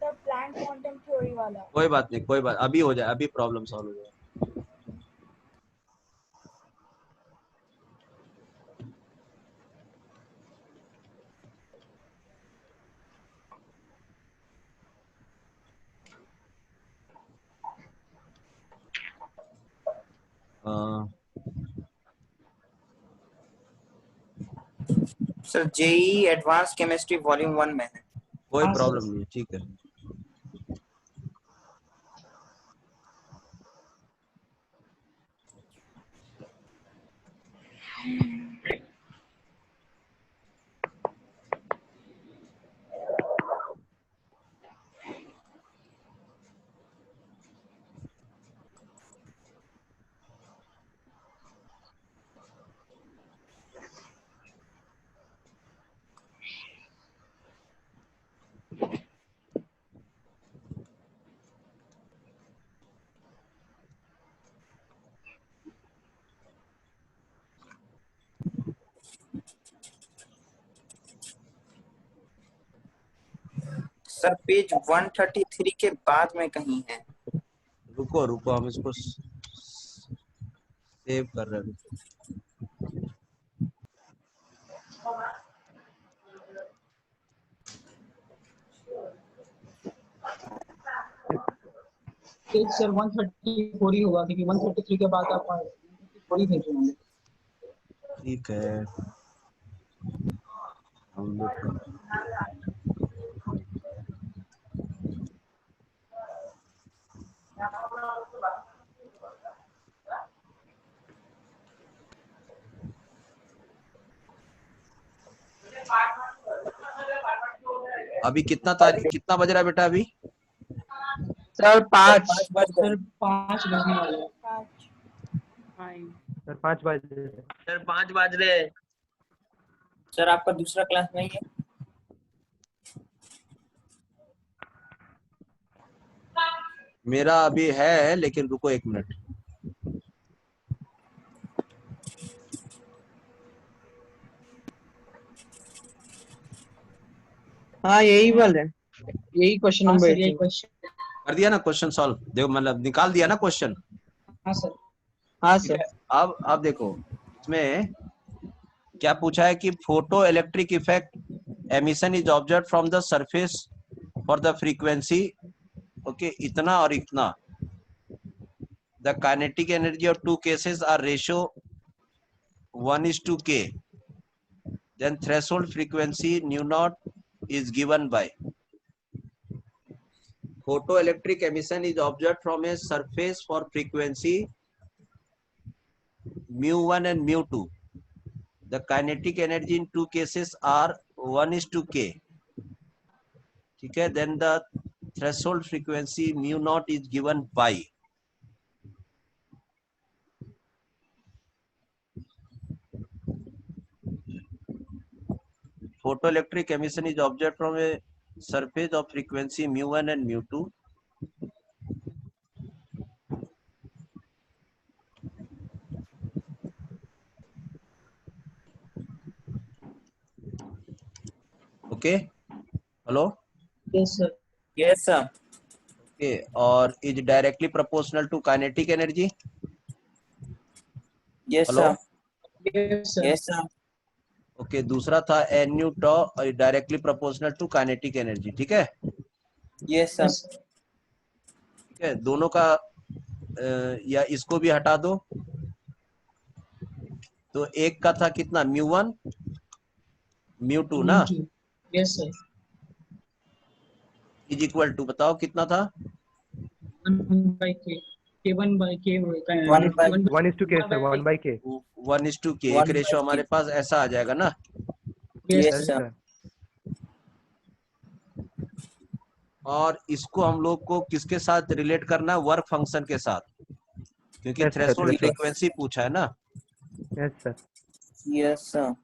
Speaker 9: सर प्लैंक क्वांटम थ्योरी वाला।
Speaker 2: कोई बात नहीं, कोई बात, अभी हो जाए, अभी प्रॉब्लम सॉल्व हो जाए।
Speaker 5: Sir JEE advance chemistry volume 1 में है।
Speaker 2: कोई
Speaker 1: हाँ,
Speaker 2: प्रॉब्लम
Speaker 1: सर।
Speaker 2: नहीं है, ठीक है।
Speaker 5: सर पेज 133 के बाद में कहीं है।
Speaker 2: रुको रुको, हम इसको सेव कर रहे हैं।
Speaker 1: पेज सर 134 ही होगा, क्योंकि 133 के बाद आप 134 ही भेजे होंगे।
Speaker 2: ठीक है, हम लोग अभी कितना बज रहा है बेटा अभी?
Speaker 12: सर 5
Speaker 1: सर 5 बजने वाले हैं।
Speaker 3: सर 5 बजे।
Speaker 4: सर 5 बज रहे हैं।
Speaker 5: सर आपका दूसरा क्लास नहीं है?
Speaker 2: मेरा अभी है, लेकिन रुको 1 मिनट।
Speaker 12: हाँ यही वाला है, यही क्वेश्चन
Speaker 1: हाँ
Speaker 12: नंबर
Speaker 1: सर, यही
Speaker 12: 18।
Speaker 1: क्वेश्चन।
Speaker 2: कर दिया ना क्वेश्चन सॉल्व? देखो मतलब निकाल दिया ना क्वेश्चन।
Speaker 1: हाँ सर।
Speaker 12: हाँ
Speaker 2: ठीक
Speaker 12: सर।
Speaker 2: है, अब देखो इसमें क्या पूछा है कि photo electric effect emission is observed from the surface for the frequency, okay, इतना और इतना। The kinetic energy of 2 cases are ratio 1:k, then threshold frequency nu naught is given by photoelectric emission is observed from a surface for frequency mu1 and mu2. The kinetic energy in 2 cases are 1:k. ठीक है, then the threshold frequency mu naught is given by photoelectric emission is observed from a surface of frequency mu1 and mu2. Okay, hello,
Speaker 1: yes sir.
Speaker 5: Yes sir.
Speaker 2: Okay, और is directly proportional to kinetic energy.
Speaker 5: Yes
Speaker 2: hello,
Speaker 5: sir. Yes sir.
Speaker 2: Okay, दूसरा था nu tau directly proportional to kinetic energy. ठीक है,
Speaker 5: yes sir.
Speaker 2: ठीक है, दोनों का या इसको भी हटा दो, तो एक का था कितना, mu1 mu2 ना,
Speaker 1: yes sir.
Speaker 2: Is equal to, बताओ कितना था?
Speaker 1: 1/k, k1/k
Speaker 3: 1:k sir, 1/k।
Speaker 2: 1:k, एक रेशियो हमारे पास ऐसा आ जाएगा ना।
Speaker 1: Yes
Speaker 3: sir.
Speaker 2: और इसको हम लोग को किसके साथ रिलेट करना है? वर्क फंक्शन के साथ, क्योंकि
Speaker 3: Yes, sir,
Speaker 2: threshold
Speaker 3: yes, sir.
Speaker 2: Frequency पूछा है ना।
Speaker 3: Yes sir.
Speaker 5: Yes sir.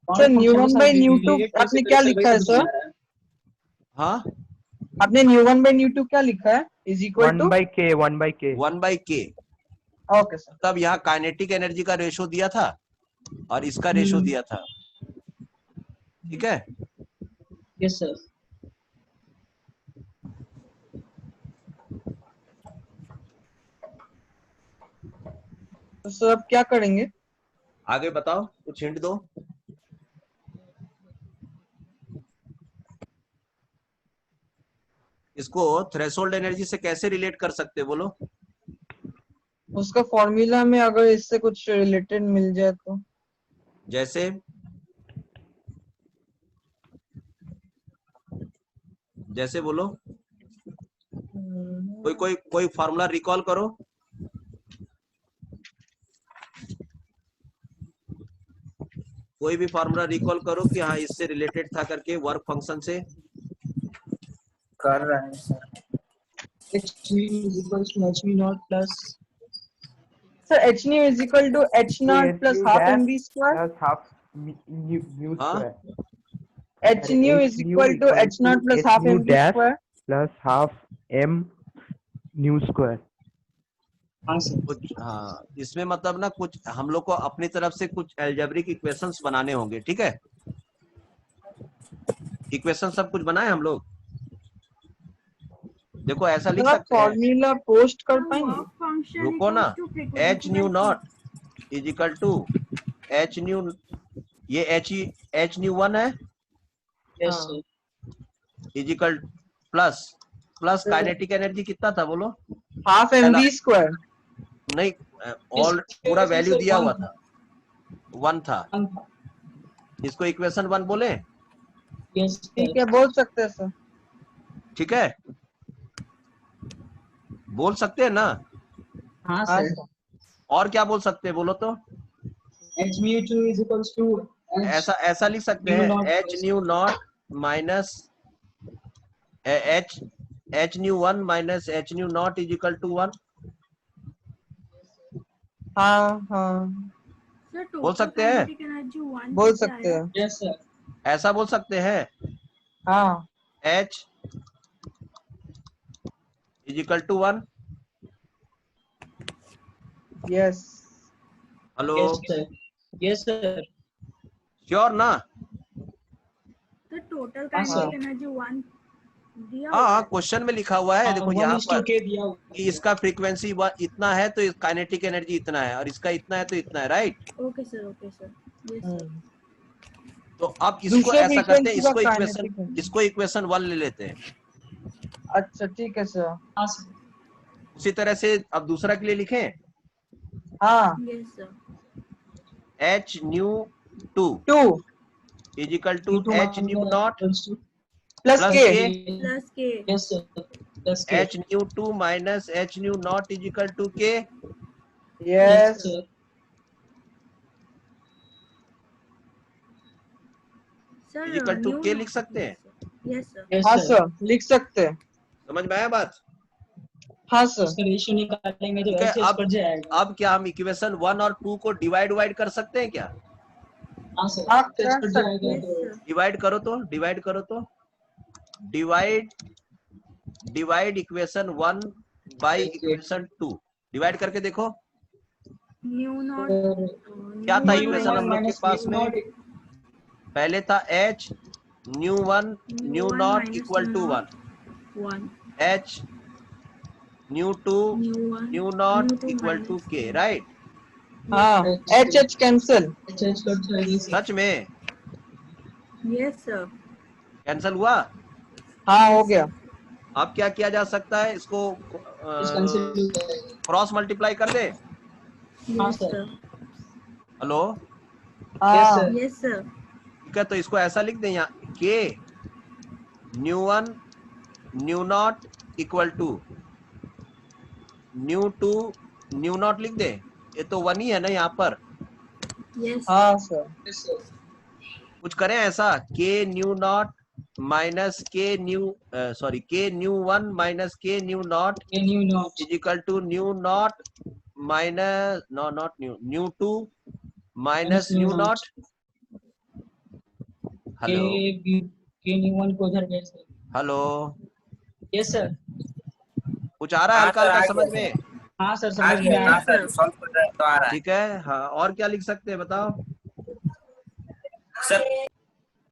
Speaker 12: Sir nu1/nu2 आपने क्या लिखा है सर?
Speaker 2: हाँ,
Speaker 12: आपने nu1/nu2 क्या लिखा है? Is equal to
Speaker 3: 1/k
Speaker 2: 1/k।
Speaker 12: Okay sir.
Speaker 2: तब यहाँ काइनेटिक एनर्जी का रेशो दिया था और इसका रेशो दिया था। ठीक है,
Speaker 1: यस सर।
Speaker 12: तो सर अब क्या करेंगे?
Speaker 2: आगे बताओ, कुछ हिंट दो। इसको थ्रेशोल्ड एनर्जी से कैसे रिलेट कर सकते, बोलो?
Speaker 13: उसका फॉर्मूला में अगर इससे कुछ रिलेटेड मिल जाए तो।
Speaker 2: जैसे जैसे बोलो, कोई फॉर्मूला रिकॉल करो। कोई भी फॉर्मूला रिकॉल करो कि हाँ इससे रिलेटेड था करके, वर्क फंक्शन से।
Speaker 5: कर रहे हैं sir.
Speaker 1: HV is equals to HV naught plus
Speaker 13: sir h nu is equal to h naught plus half mv square
Speaker 3: plus half mu square.
Speaker 13: h nu is equal to h naught plus half
Speaker 3: mu
Speaker 13: mv
Speaker 3: dash
Speaker 13: square
Speaker 3: plus half m nu square.
Speaker 2: कुछ हाँ, इसमें मतलब ना कुछ हम लोग को अपनी तरफ से कुछ एल्जेब्रिक इक्वेशंस बनाने होंगे, ठीक है। इक्वेशन सब कुछ बनाए हम लोग। देखो ऐसा लिख सकते हैं,
Speaker 13: फॉर्मूला पोस्ट कर पाएंगे?
Speaker 2: रुको ना, h nu not is equal to H nu, ये एच न्यू 1 है, is equal plus kinetic energy कितना था बोलो?
Speaker 13: Half mv square.
Speaker 2: नहीं, ऑल पूरा वैल्यू दिया हुआ था, 1 था। इसको इक्वेशन 1 बोले?
Speaker 13: ठीक है, बोल सकते हैं सर।
Speaker 2: ठीक है, बोल सकते हैं ना?
Speaker 1: हाँ सर।
Speaker 2: और क्या बोल सकते हैं बोलो तो?
Speaker 1: h mu 2 is equals to
Speaker 2: ऐसा लिख सकते हैं, h nu not minus H nu 1 minus H nu not is equal to 1।
Speaker 13: हाँ हाँ,
Speaker 2: बोल सकते हैं?
Speaker 13: बोल सकते हैं।
Speaker 1: Yes sir.
Speaker 2: ऐसा बोल सकते हैं?
Speaker 13: हाँ,
Speaker 2: h is equal to 1।
Speaker 13: Yes.
Speaker 2: Hello,
Speaker 1: yes sir.
Speaker 2: Sure ना?
Speaker 9: तो टोटल काइनेटिक एनर्जी 1 दिया हुआ
Speaker 2: हाँ, क्वेश्चन में लिखा हुआ है, देखो यहाँ पर कि इसका फ्रीक्वेंसी इतना है तो काइनेटिक एनर्जी इतना है, और इसका इतना है तो इतना है, right?
Speaker 9: Okay sir, okay sir. Yes sir.
Speaker 2: तो अब इसको ऐसा करते हैं, इसको इक्वेशन 1 ले लेते हैं।
Speaker 13: अच्छा ठीक है सर।
Speaker 2: उसी तरह से अब दूसरा के लिए लिखें।
Speaker 13: हाँ।
Speaker 9: Yes sir.
Speaker 2: H nu 2 is equal to H nu not
Speaker 13: plus K.
Speaker 1: Yes sir.
Speaker 2: H nu 2 minus H nu not is equal to K.
Speaker 13: Yes.
Speaker 2: Is equal to K लिख सकते हैं।
Speaker 9: Yes sir.
Speaker 13: हाँ sir, लिख सकते हैं।
Speaker 2: समझ में आया बात?
Speaker 13: हाँ सर।
Speaker 1: रेशियो निकालेंगे तो
Speaker 2: है,
Speaker 1: ऐसे पड़ जाएगा।
Speaker 2: अब क्या हम इक्वेशन 1 और 2 को डिवाइड कर सकते हैं क्या?
Speaker 1: हाँ सर।
Speaker 2: डिवाइड करो तो divide equation 1 by equation 2। Divide करके देखो
Speaker 9: न्यू नॉट
Speaker 2: क्या था इक्वेशन हम लोग के पास में। पहले था h nu 1 nu not equal to 1, h nu 2 nu not equal to K, right?
Speaker 13: हाँ, एच कैंसिल।
Speaker 2: सच में?
Speaker 9: Yes sir.
Speaker 2: कैंसिल हुआ?
Speaker 13: हाँ, हो गया।
Speaker 2: अब क्या किया जा सकता है, इसको क्रॉस मल्टीप्लाई कर दे। Hello,
Speaker 9: yes sir.
Speaker 2: ठीक है, तो इसको ऐसा लिख दें यहाँ, K nu 1 nu not equal to nu 2 nu not लिख दे। ये तो 1 ही है ना यहाँ पर।
Speaker 9: यस।
Speaker 13: हाँ सर।
Speaker 2: कुछ करें ऐसा, K nu not minus K nu K nu 1 minus K nu not is equal to nu not minus not nu 2 minus nu not. Hello,
Speaker 1: K nu 1 को उधर भेज दे।
Speaker 2: Hello,
Speaker 1: yes sir.
Speaker 2: कुछ आ रहा है हल्का हल्का समझ में?
Speaker 1: हाँ सर, समझ में आया सर।
Speaker 5: सॉल्व कर रहे हैं तो आ रहा है।
Speaker 2: ठीक है, हाँ, और क्या लिख सकते हैं बताओ
Speaker 5: सर?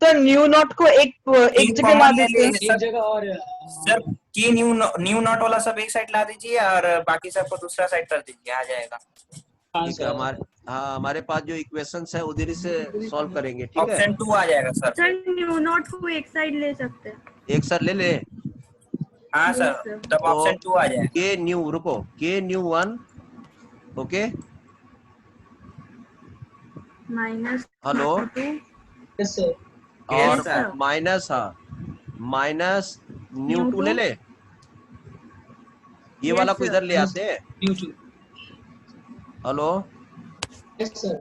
Speaker 13: तो न्यू नॉट को एक जगह ला दीजिए।
Speaker 1: एक जगह और
Speaker 5: सर की न्यू नॉट वाला सब एक साइड ला दीजिए और बाकी सबको दूसरा साइड कर दीजिए, आ जाएगा।
Speaker 2: ठीक है, हमारे पास जो इक्वेशंस है उधर से सॉल्व करेंगे, ठीक है?
Speaker 5: ऑप्शन 2 आ जाएगा सर।
Speaker 9: सर न्यू नॉट को एक साइड ले सकते हैं।
Speaker 2: एक सर ले ले।
Speaker 5: हाँ सर, तब ऑप्शन 2 आ जाएगा।
Speaker 2: के न्यू, रुको, के nu 1 okay
Speaker 9: minus
Speaker 2: hello
Speaker 1: Yes, sir.
Speaker 2: और
Speaker 5: sir.
Speaker 2: माइनस, हाँ माइनस न्यू टू ले ले, ये वाला को इधर ले आते हैं।
Speaker 1: Mu2.
Speaker 2: Hello
Speaker 1: Yes, sir.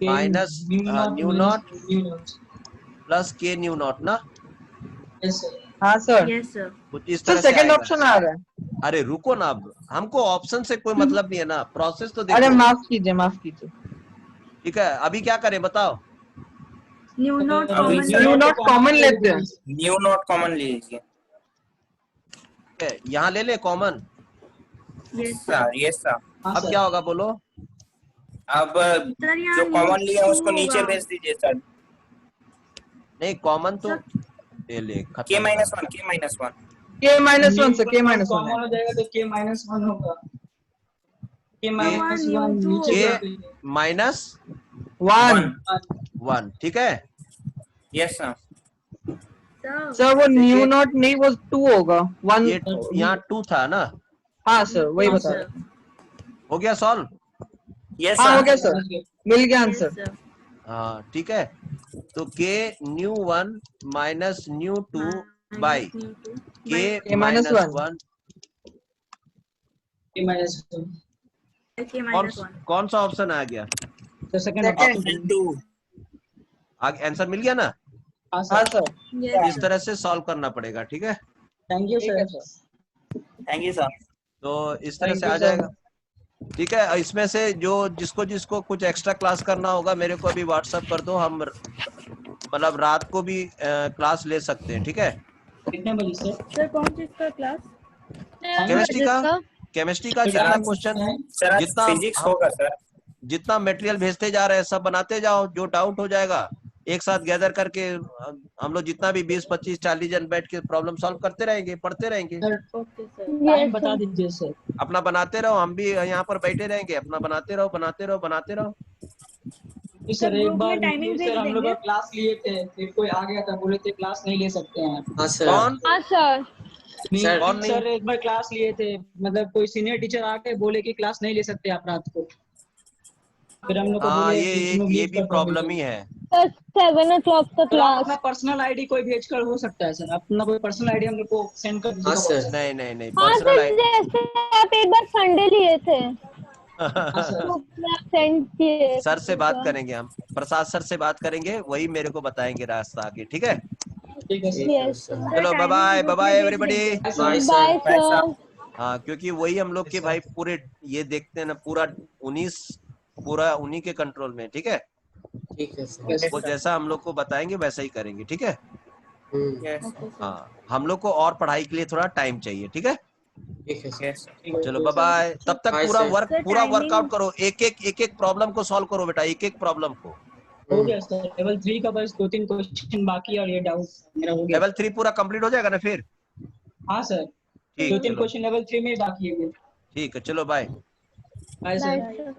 Speaker 2: Minus nu not
Speaker 1: Mu naught.
Speaker 2: Plus के न्यू नॉट ना,
Speaker 1: Yes, sir.
Speaker 13: हाँ सर।
Speaker 9: Yes sir.
Speaker 2: कुछ इस
Speaker 13: सर
Speaker 2: तरह से
Speaker 13: सेकंड
Speaker 2: आएगा।
Speaker 13: ऑप्शन आ रहा है।
Speaker 2: अरे रुको ना, अब हमको ऑप्शन से कोई मतलब नहीं है ना, प्रोसेस तो
Speaker 13: अरे
Speaker 2: देखो।
Speaker 13: माफ कीजिए, माफ कीजिए।
Speaker 2: ठीक है, अभी क्या करें बताओ।
Speaker 9: न्यू नॉट
Speaker 5: अभी
Speaker 9: कॉमन
Speaker 13: न्यू नॉट कॉमन लेते हैं।
Speaker 5: न्यू नॉट कॉमन लीजिए।
Speaker 2: ठीक है, यहाँ ले ले common.
Speaker 9: Yes
Speaker 5: sir yes sir.
Speaker 2: अब क्या होगा बोलो।
Speaker 5: अब
Speaker 9: सर यहाँ
Speaker 5: जो कॉमन लिया
Speaker 9: U2
Speaker 5: उसको नीचे
Speaker 9: होगा।
Speaker 5: भेज दीजिए सर।
Speaker 2: नहीं कॉमन तो ले ले
Speaker 5: के
Speaker 2: खत्म।
Speaker 5: माइनस वन, के माइनस वन।
Speaker 13: के माइनस वन से, के माइनस
Speaker 1: कॉमन
Speaker 13: वन
Speaker 1: हो जाएगा तो k minus 1 होगा। k minus 1
Speaker 9: U2
Speaker 1: नीचे
Speaker 2: के
Speaker 1: जाके
Speaker 2: माइनस
Speaker 13: वन।
Speaker 2: 1, ठीक है।
Speaker 5: Yes sir.
Speaker 13: सर वो न्यू नॉट नहीं, वो 2 होगा। 1
Speaker 2: ये यहाँ 2 था ना,
Speaker 13: हाँ सर, वही बता रहे हैं।
Speaker 2: हो गया सॉल्व।
Speaker 5: यस
Speaker 13: हाँ हो
Speaker 5: सर।
Speaker 13: गया सर, मिल गया आंसर।
Speaker 2: हाँ ठीक है, तो के न्यू 1 माइनस न्यू 2 बाई के माइनस 1।
Speaker 1: k minus 1.
Speaker 2: कौन सा ऑप्शन आ गया?
Speaker 1: तो सेकंड
Speaker 5: ऑप्शन 2।
Speaker 2: आगे आंसर मिल गया ना।
Speaker 1: हाँ
Speaker 13: हाँ
Speaker 1: सर।
Speaker 13: सर।
Speaker 2: इस तरह से सॉल्व करना पड़ेगा, ठीक है।
Speaker 1: Thank you sir.
Speaker 5: Thank you sir.
Speaker 2: तो इस तरह से आ जाएगा, ठीक है। इसमें से जो जिसको जिसको कुछ एक्स्ट्रा क्लास करना होगा मेरे को अभी व्हाट्सएप कर दो, हम मतलब रात को भी क्लास ले सकते हैं, ठीक है।
Speaker 1: कितने बजे सर?
Speaker 9: सर कौन सी इसका क्लास?
Speaker 2: केमिस्ट्री का जितना क्वेश्चन,
Speaker 5: सर आज
Speaker 2: जितना
Speaker 5: फिजिक्स होगा सर।
Speaker 2: जितना मटेरियल भेजते जा रहे हैं सब बनाते जाओ, जो डाउट हो जाएगा एक साथ गैदर करके हम लोग जितना भी 20, 25, 40 जन बैठ के प्रॉब्लम सॉल्व करते रहेंगे, पढ़ते रहेंगे।
Speaker 9: Okay sir.
Speaker 1: टाइम बता दीजिए सर।
Speaker 2: अपना बनाते रहो, हम भी यहाँ पर बैठे रहेंगे, अपना बनाते रहो बनाते रहो बनाते रहो।
Speaker 1: सर एक बार
Speaker 9: टाइमिंग
Speaker 1: सर हम लोग क्लास लिए थे, फिर कोई आ गया था, बोले थे क्लास नहीं ले सकते हैं।
Speaker 2: हाँ सर। कौन?
Speaker 7: हाँ सर।
Speaker 2: कौन नहीं?
Speaker 1: सर एक बार क्लास लिए थे, मतलब कोई सीनियर टीचर आके बोले कि क्लास नहीं ले सकते आप रात को, फिर हम लोग को
Speaker 2: हाँ
Speaker 1: बोले
Speaker 2: ये भी प्रॉब्लम ही है।
Speaker 7: 7 o'clock का क्लास।
Speaker 1: अपना पर्सनल आईडी कोई भेजकर हो सकता है सर, अपना कोई पर्सनल आईडी हम लोग को सेंड कर दीजिएगा।
Speaker 2: नहीं नहीं नहीं
Speaker 7: हाँ
Speaker 2: पर्सनल
Speaker 7: सर, जैसे आप एक बार संडे लिए थे सेंड किए।
Speaker 2: सर से बात करेंगे हम, प्रसाद सर से बात करेंगे, वही मेरे को बताएंगे रास्ता आगे, ठीक है।
Speaker 7: यस
Speaker 2: चलो bye bye, bye bye everybody.
Speaker 7: Bye sir.
Speaker 2: हाँ क्योंकि वही हम लोग के भाई पूरे ये देखते हैं ना, पूरा 19 के कंट्रोल में, ठीक है।
Speaker 12: ठीक है सर।
Speaker 2: वो जैसा हम लोग को बताएंगे वैसा ही करेंगे, ठीक है। हाँ हम लोग को और पढ़ाई के लिए थोड़ा टाइम चाहिए, ठीक है।
Speaker 12: ठीक है सर।
Speaker 2: चलो बाय बाय, तब तक पूरा वर्कआउट करो, एक एक प्रॉब्लम को सॉल्व करो बेटा, एक प्रॉब्लम को।
Speaker 1: हो गया सर, लेवल 3 का बस 2-3 क्वेश्चन बाकी है और ये डाउट मेरा हो गया।
Speaker 2: लेवल 3 पूरा कंप्लीट हो जाएगा ना फिर?
Speaker 1: हाँ सर, 2-3 क्वेश्चन लेवल 3 में ही बाकी है।
Speaker 2: ठीक है, चलो बाय।
Speaker 1: Bye sir.